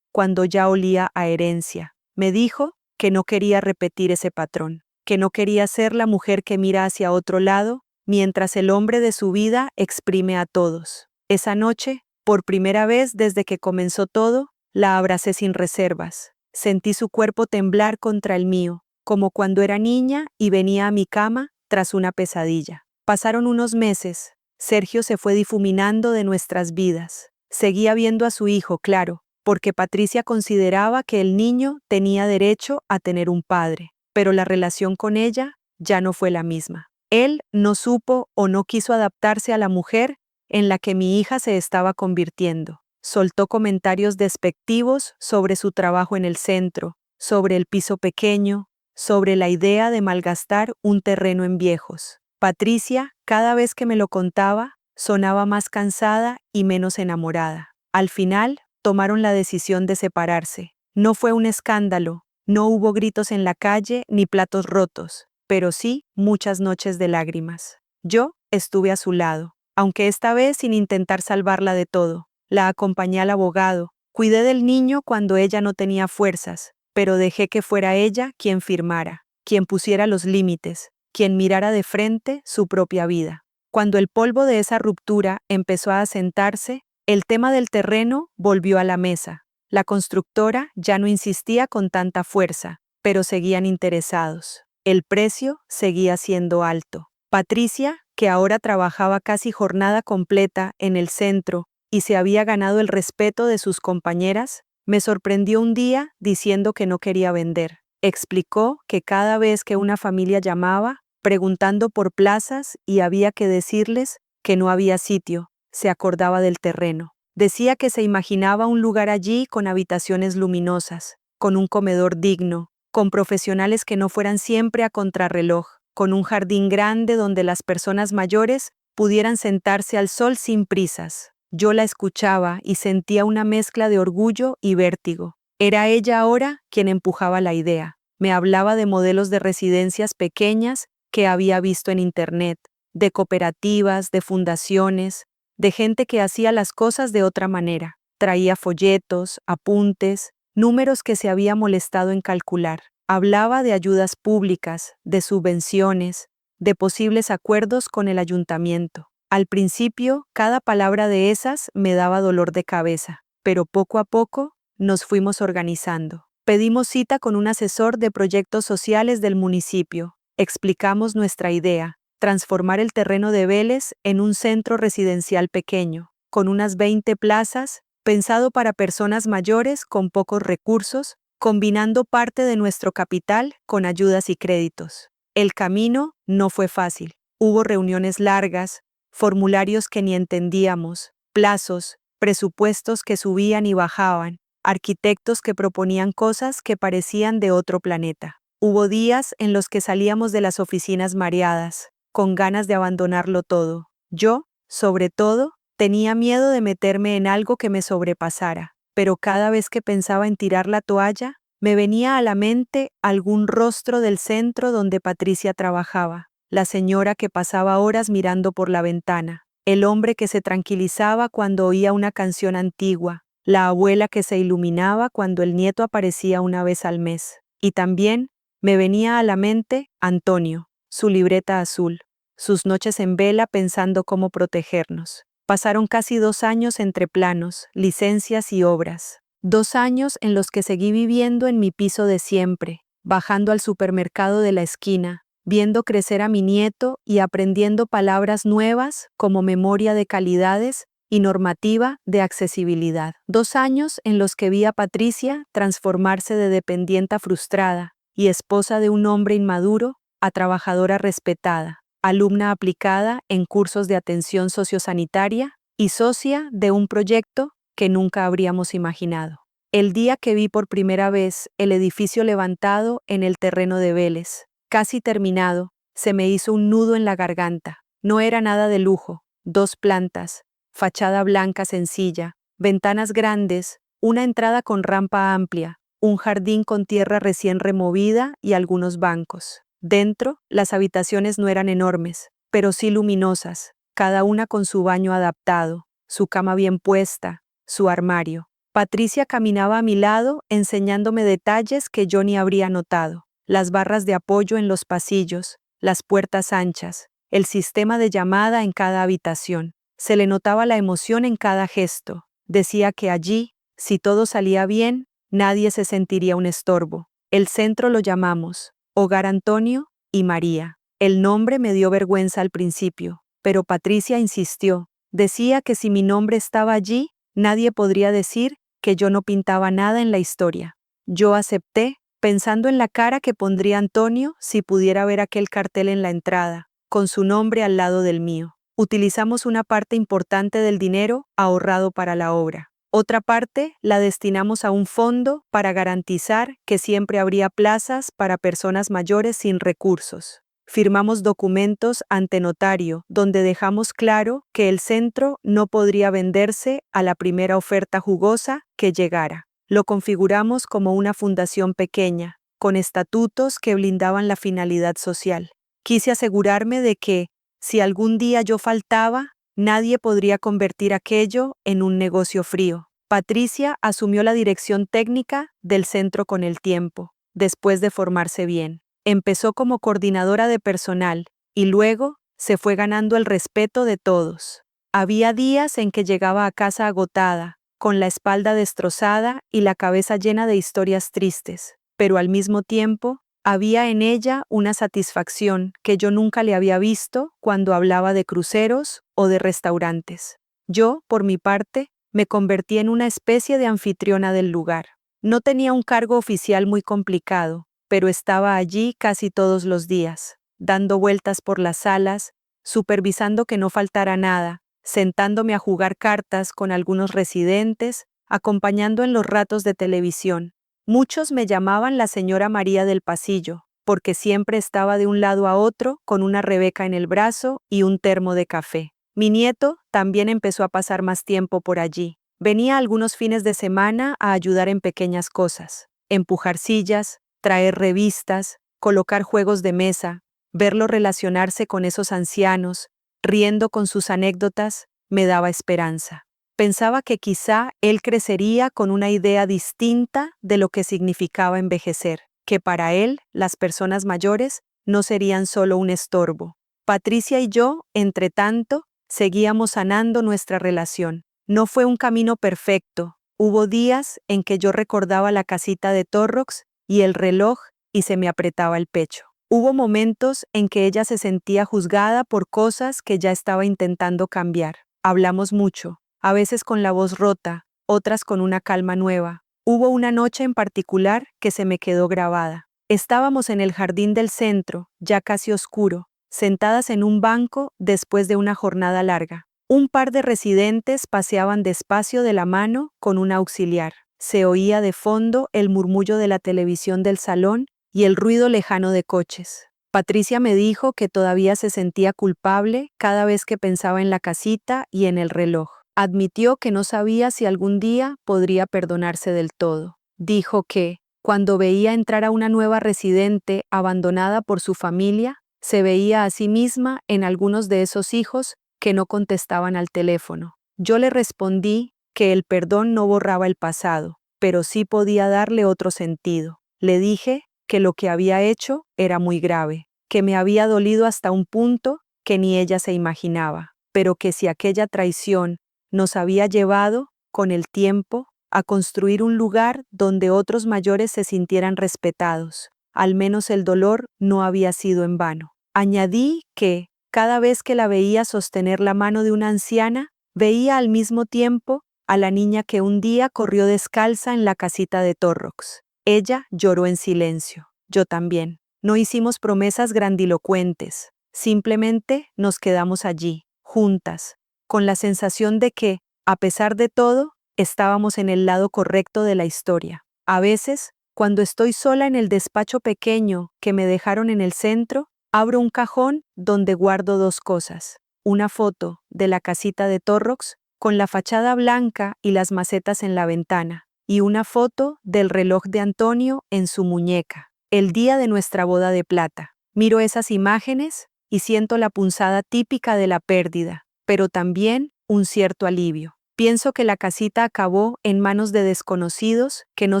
Speaker 1: cuando ya olía a herencia. Me dijo que no quería repetir ese patrón, que no quería ser la mujer que mira hacia otro lado, mientras el hombre de su vida exprime a todos. Esa noche, por primera vez desde que comenzó todo, la abracé sin reservas. Sentí su cuerpo temblar contra el mío, como cuando era niña y venía a mi cama tras una pesadilla. Pasaron unos meses. Sergio se fue difuminando de nuestras vidas. Seguía viendo a su hijo, claro, porque Patricia consideraba que el niño tenía derecho a tener un padre, pero la relación con ella ya no fue la misma. Él no supo o no quiso adaptarse a la mujer en la que mi hija se estaba convirtiendo. Soltó comentarios despectivos sobre su trabajo en el centro, sobre el piso pequeño, sobre la idea de malgastar un terreno en Viejos. Patricia, cada vez que me lo contaba, sonaba más cansada y menos enamorada. Al final, tomaron la decisión de separarse. No fue un escándalo, no hubo gritos en la calle ni platos rotos, pero sí muchas noches de lágrimas. Yo estuve a su lado, aunque esta vez sin intentar salvarla de todo. La acompañé al abogado, cuidé del niño cuando ella no tenía fuerzas, pero dejé que fuera ella quien firmara, quien pusiera los límites, quien mirara de frente su propia vida. Cuando el polvo de esa ruptura empezó a asentarse, el tema del terreno volvió a la mesa. La constructora ya no insistía con tanta fuerza, pero seguían interesados. El precio seguía siendo alto. Patricia, que ahora trabajaba casi jornada completa en el centro y se había ganado el respeto de sus compañeras, me sorprendió un día diciendo que no quería vender. Explicó que cada vez que una familia llamaba, preguntando por plazas y había que decirles que no había sitio, se acordaba del terreno. Decía que se imaginaba un lugar allí con habitaciones luminosas, con un comedor digno, con profesionales que no fueran siempre a contrarreloj, con un jardín grande donde las personas mayores pudieran sentarse al sol sin prisas. Yo la escuchaba y sentía una mezcla de orgullo y vértigo. Era ella ahora quien empujaba la idea. Me hablaba de modelos de residencias pequeñas que había visto en internet, de cooperativas, de fundaciones, de gente que hacía las cosas de otra manera. Traía folletos, apuntes, números que se había molestado en calcular. Hablaba de ayudas públicas, de subvenciones, de posibles acuerdos con el ayuntamiento. Al principio, cada palabra de esas me daba dolor de cabeza, pero poco a poco nos fuimos organizando. Pedimos cita con un asesor de proyectos sociales del municipio. Explicamos nuestra idea, transformar el terreno de Vélez en un centro residencial pequeño, con unas 20 plazas, pensado para personas mayores con pocos recursos, combinando parte de nuestro capital con ayudas y créditos. El camino no fue fácil. Hubo reuniones largas, formularios que ni entendíamos, plazos, presupuestos que subían y bajaban, arquitectos que proponían cosas que parecían de otro planeta. Hubo días en los que salíamos de las oficinas mareadas, con ganas de abandonarlo todo. Yo, sobre todo, tenía miedo de meterme en algo que me sobrepasara, pero cada vez que pensaba en tirar la toalla, me venía a la mente algún rostro del centro donde Patricia trabajaba. La señora que pasaba horas mirando por la ventana, el hombre que se tranquilizaba cuando oía una canción antigua, la abuela que se iluminaba cuando el nieto aparecía una vez al mes. Y también me venía a la mente Antonio, su libreta azul, sus noches en vela pensando cómo protegernos. Pasaron casi 2 años entre planos, licencias y obras. 2 años en los que seguí viviendo en mi piso de siempre, bajando al supermercado de la esquina, viendo crecer a mi nieto y aprendiendo palabras nuevas como memoria de calidades y normativa de accesibilidad. 2 años en los que vi a Patricia transformarse de dependienta frustrada y esposa de un hombre inmaduro a trabajadora respetada, alumna aplicada en cursos de atención sociosanitaria y socia de un proyecto que nunca habríamos imaginado. El día que vi por primera vez el edificio levantado en el terreno de Vélez, casi terminado, se me hizo un nudo en la garganta. No era nada de lujo, 2 plantas, fachada blanca sencilla, ventanas grandes, una entrada con rampa amplia, un jardín con tierra recién removida y algunos bancos. Dentro, las habitaciones no eran enormes, pero sí luminosas, cada una con su baño adaptado, su cama bien puesta, su armario. Patricia caminaba a mi lado enseñándome detalles que yo ni habría notado. Las barras de apoyo en los pasillos, las puertas anchas, el sistema de llamada en cada habitación. Se le notaba la emoción en cada gesto. Decía que allí, si todo salía bien, nadie se sentiría un estorbo. El centro lo llamamos Hogar Antonio y María. El nombre me dio vergüenza al principio, pero Patricia insistió. Decía que si mi nombre estaba allí, nadie podría decir que yo no pintaba nada en la historia. Yo acepté, pensando en la cara que pondría Antonio si pudiera ver aquel cartel en la entrada, con su nombre al lado del mío. Utilizamos una parte importante del dinero ahorrado para la obra. Otra parte la destinamos a un fondo para garantizar que siempre habría plazas para personas mayores sin recursos. Firmamos documentos ante notario donde dejamos claro que el centro no podría venderse a la primera oferta jugosa que llegara. Lo configuramos como una fundación pequeña, con estatutos que blindaban la finalidad social. Quise asegurarme de que, si algún día yo faltaba, nadie podría convertir aquello en un negocio frío. Patricia asumió la dirección técnica del centro con el tiempo, después de formarse bien. Empezó como coordinadora de personal y luego se fue ganando el respeto de todos. Había días en que llegaba a casa agotada, con la espalda destrozada y la cabeza llena de historias tristes, pero al mismo tiempo había en ella una satisfacción que yo nunca le había visto cuando hablaba de cruceros o de restaurantes. Yo, por mi parte, me convertí en una especie de anfitriona del lugar. No tenía un cargo oficial muy complicado, pero estaba allí casi todos los días, dando vueltas por las salas, supervisando que no faltara nada, sentándome a jugar cartas con algunos residentes, acompañando en los ratos de televisión. Muchos me llamaban la señora María del Pasillo, porque siempre estaba de un lado a otro con una Rebeca en el brazo y un termo de café. Mi nieto también empezó a pasar más tiempo por allí. Venía algunos fines de semana a ayudar en pequeñas cosas, empujar sillas, traer revistas, colocar juegos de mesa, verlo relacionarse con esos ancianos, riendo con sus anécdotas, me daba esperanza. Pensaba que quizá él crecería con una idea distinta de lo que significaba envejecer, que para él las personas mayores no serían solo un estorbo. Patricia y yo, entre tanto, seguíamos sanando nuestra relación. No fue un camino perfecto. Hubo días en que yo recordaba la casita de Torrox y el reloj y se me apretaba el pecho. Hubo momentos en que ella se sentía juzgada por cosas que ya estaba intentando cambiar. Hablamos mucho, a veces con la voz rota, otras con una calma nueva. Hubo una noche en particular que se me quedó grabada. Estábamos en el jardín del centro, ya casi oscuro, sentadas en un banco después de una jornada larga. Un par de residentes paseaban despacio de la mano con un auxiliar. Se oía de fondo el murmullo de la televisión del salón y el ruido lejano de coches. Patricia me dijo que todavía se sentía culpable cada vez que pensaba en la casita y en el reloj. Admitió que no sabía si algún día podría perdonarse del todo. Dijo que, cuando veía entrar a una nueva residente abandonada por su familia, se veía a sí misma en algunos de esos hijos que no contestaban al teléfono. Yo le respondí que el perdón no borraba el pasado, pero sí podía darle otro sentido. Le dije que lo que había hecho era muy grave, que me había dolido hasta un punto que ni ella se imaginaba, pero que si aquella traición nos había llevado, con el tiempo, a construir un lugar donde otros mayores se sintieran respetados, al menos el dolor no había sido en vano. Añadí que, cada vez que la veía sostener la mano de una anciana, veía al mismo tiempo a la niña que un día corrió descalza en la casita de Torrox. Ella lloró en silencio. Yo también. No hicimos promesas grandilocuentes. Simplemente nos quedamos allí, juntas, con la sensación de que, a pesar de todo, estábamos en el lado correcto de la historia. A veces, cuando estoy sola en el despacho pequeño que me dejaron en el centro, abro un cajón donde guardo dos cosas. Una foto de la casita de Torrox con la fachada blanca y las macetas en la ventana, y una foto del reloj de Antonio en su muñeca, el día de nuestra boda de plata. Miro esas imágenes y siento la punzada típica de la pérdida, pero también un cierto alivio. Pienso que la casita acabó en manos de desconocidos que no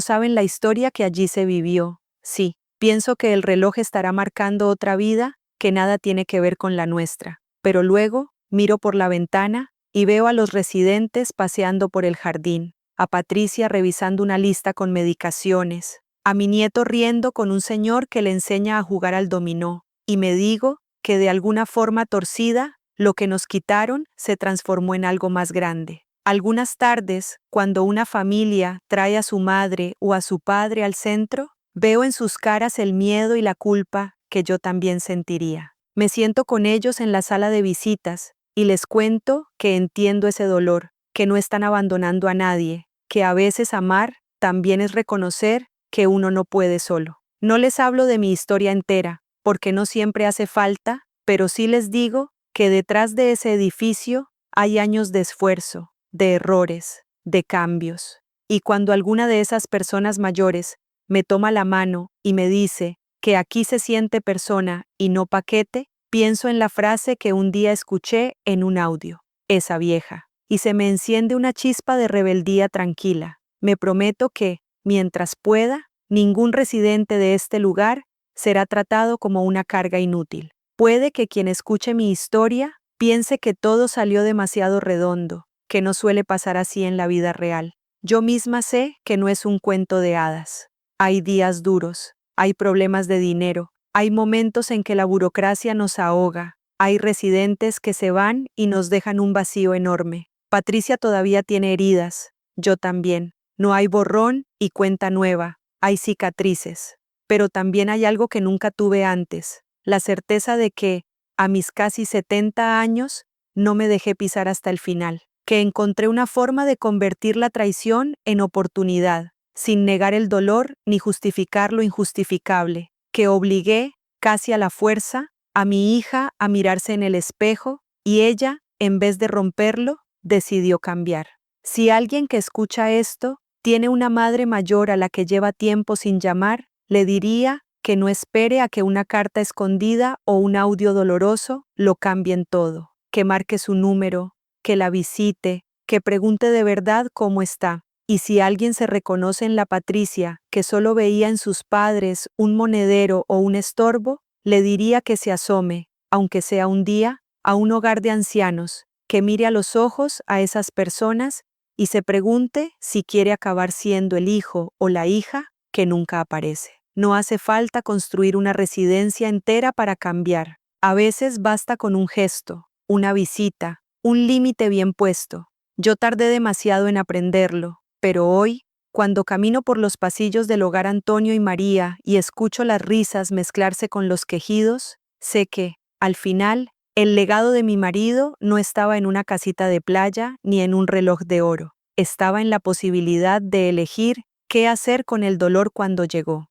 Speaker 1: saben la historia que allí se vivió. Sí, pienso que el reloj estará marcando otra vida que nada tiene que ver con la nuestra. Pero luego miro por la ventana y veo a los residentes paseando por el jardín, a Patricia revisando una lista con medicaciones, a mi nieto riendo con un señor que le enseña a jugar al dominó, y me digo que de alguna forma torcida, lo que nos quitaron se transformó en algo más grande. Algunas tardes, cuando una familia trae a su madre o a su padre al centro, veo en sus caras el miedo y la culpa que yo también sentiría. Me siento con ellos en la sala de visitas y les cuento que entiendo ese dolor, que no están abandonando a nadie, que a veces amar también es reconocer que uno no puede solo. No les hablo de mi historia entera, porque no siempre hace falta, pero sí les digo que detrás de ese edificio hay años de esfuerzo, de errores, de cambios. Y cuando alguna de esas personas mayores me toma la mano y me dice que aquí se siente persona y no paquete, pienso en la frase que un día escuché en un audio, esa vieja, y se me enciende una chispa de rebeldía tranquila. Me prometo que, mientras pueda, ningún residente de este lugar será tratado como una carga inútil. Puede que quien escuche mi historia piense que todo salió demasiado redondo, que no suele pasar así en la vida real. Yo misma sé que no es un cuento de hadas. Hay días duros, hay problemas de dinero, hay momentos en que la burocracia nos ahoga, hay residentes que se van y nos dejan un vacío enorme. Patricia todavía tiene heridas, yo también. No hay borrón y cuenta nueva, hay cicatrices. Pero también hay algo que nunca tuve antes, la certeza de que, a mis casi 70 años, no me dejé pisar hasta el final, que encontré una forma de convertir la traición en oportunidad, sin negar el dolor ni justificar lo injustificable, que obligué, casi a la fuerza, a mi hija a mirarse en el espejo, y ella, en vez de romperlo, decidió cambiar. Si alguien que escucha esto tiene una madre mayor a la que lleva tiempo sin llamar, le diría que no espere a que una carta escondida o un audio doloroso lo cambien todo, que marque su número, que la visite, que pregunte de verdad cómo está. Y si alguien se reconoce en la Patricia, que solo veía en sus padres un monedero o un estorbo, le diría que se asome, aunque sea un día, a un hogar de ancianos, que mire a los ojos a esas personas y se pregunte si quiere acabar siendo el hijo o la hija que nunca aparece. No hace falta construir una residencia entera para cambiar. A veces basta con un gesto, una visita, un límite bien puesto. Yo tardé demasiado en aprenderlo, pero hoy, cuando camino por los pasillos del hogar Antonio y María y escucho las risas mezclarse con los quejidos, sé que, al final, el legado de mi marido no estaba en una casita de playa ni en un reloj de oro. Estaba en la posibilidad de elegir qué hacer con el dolor cuando llegó.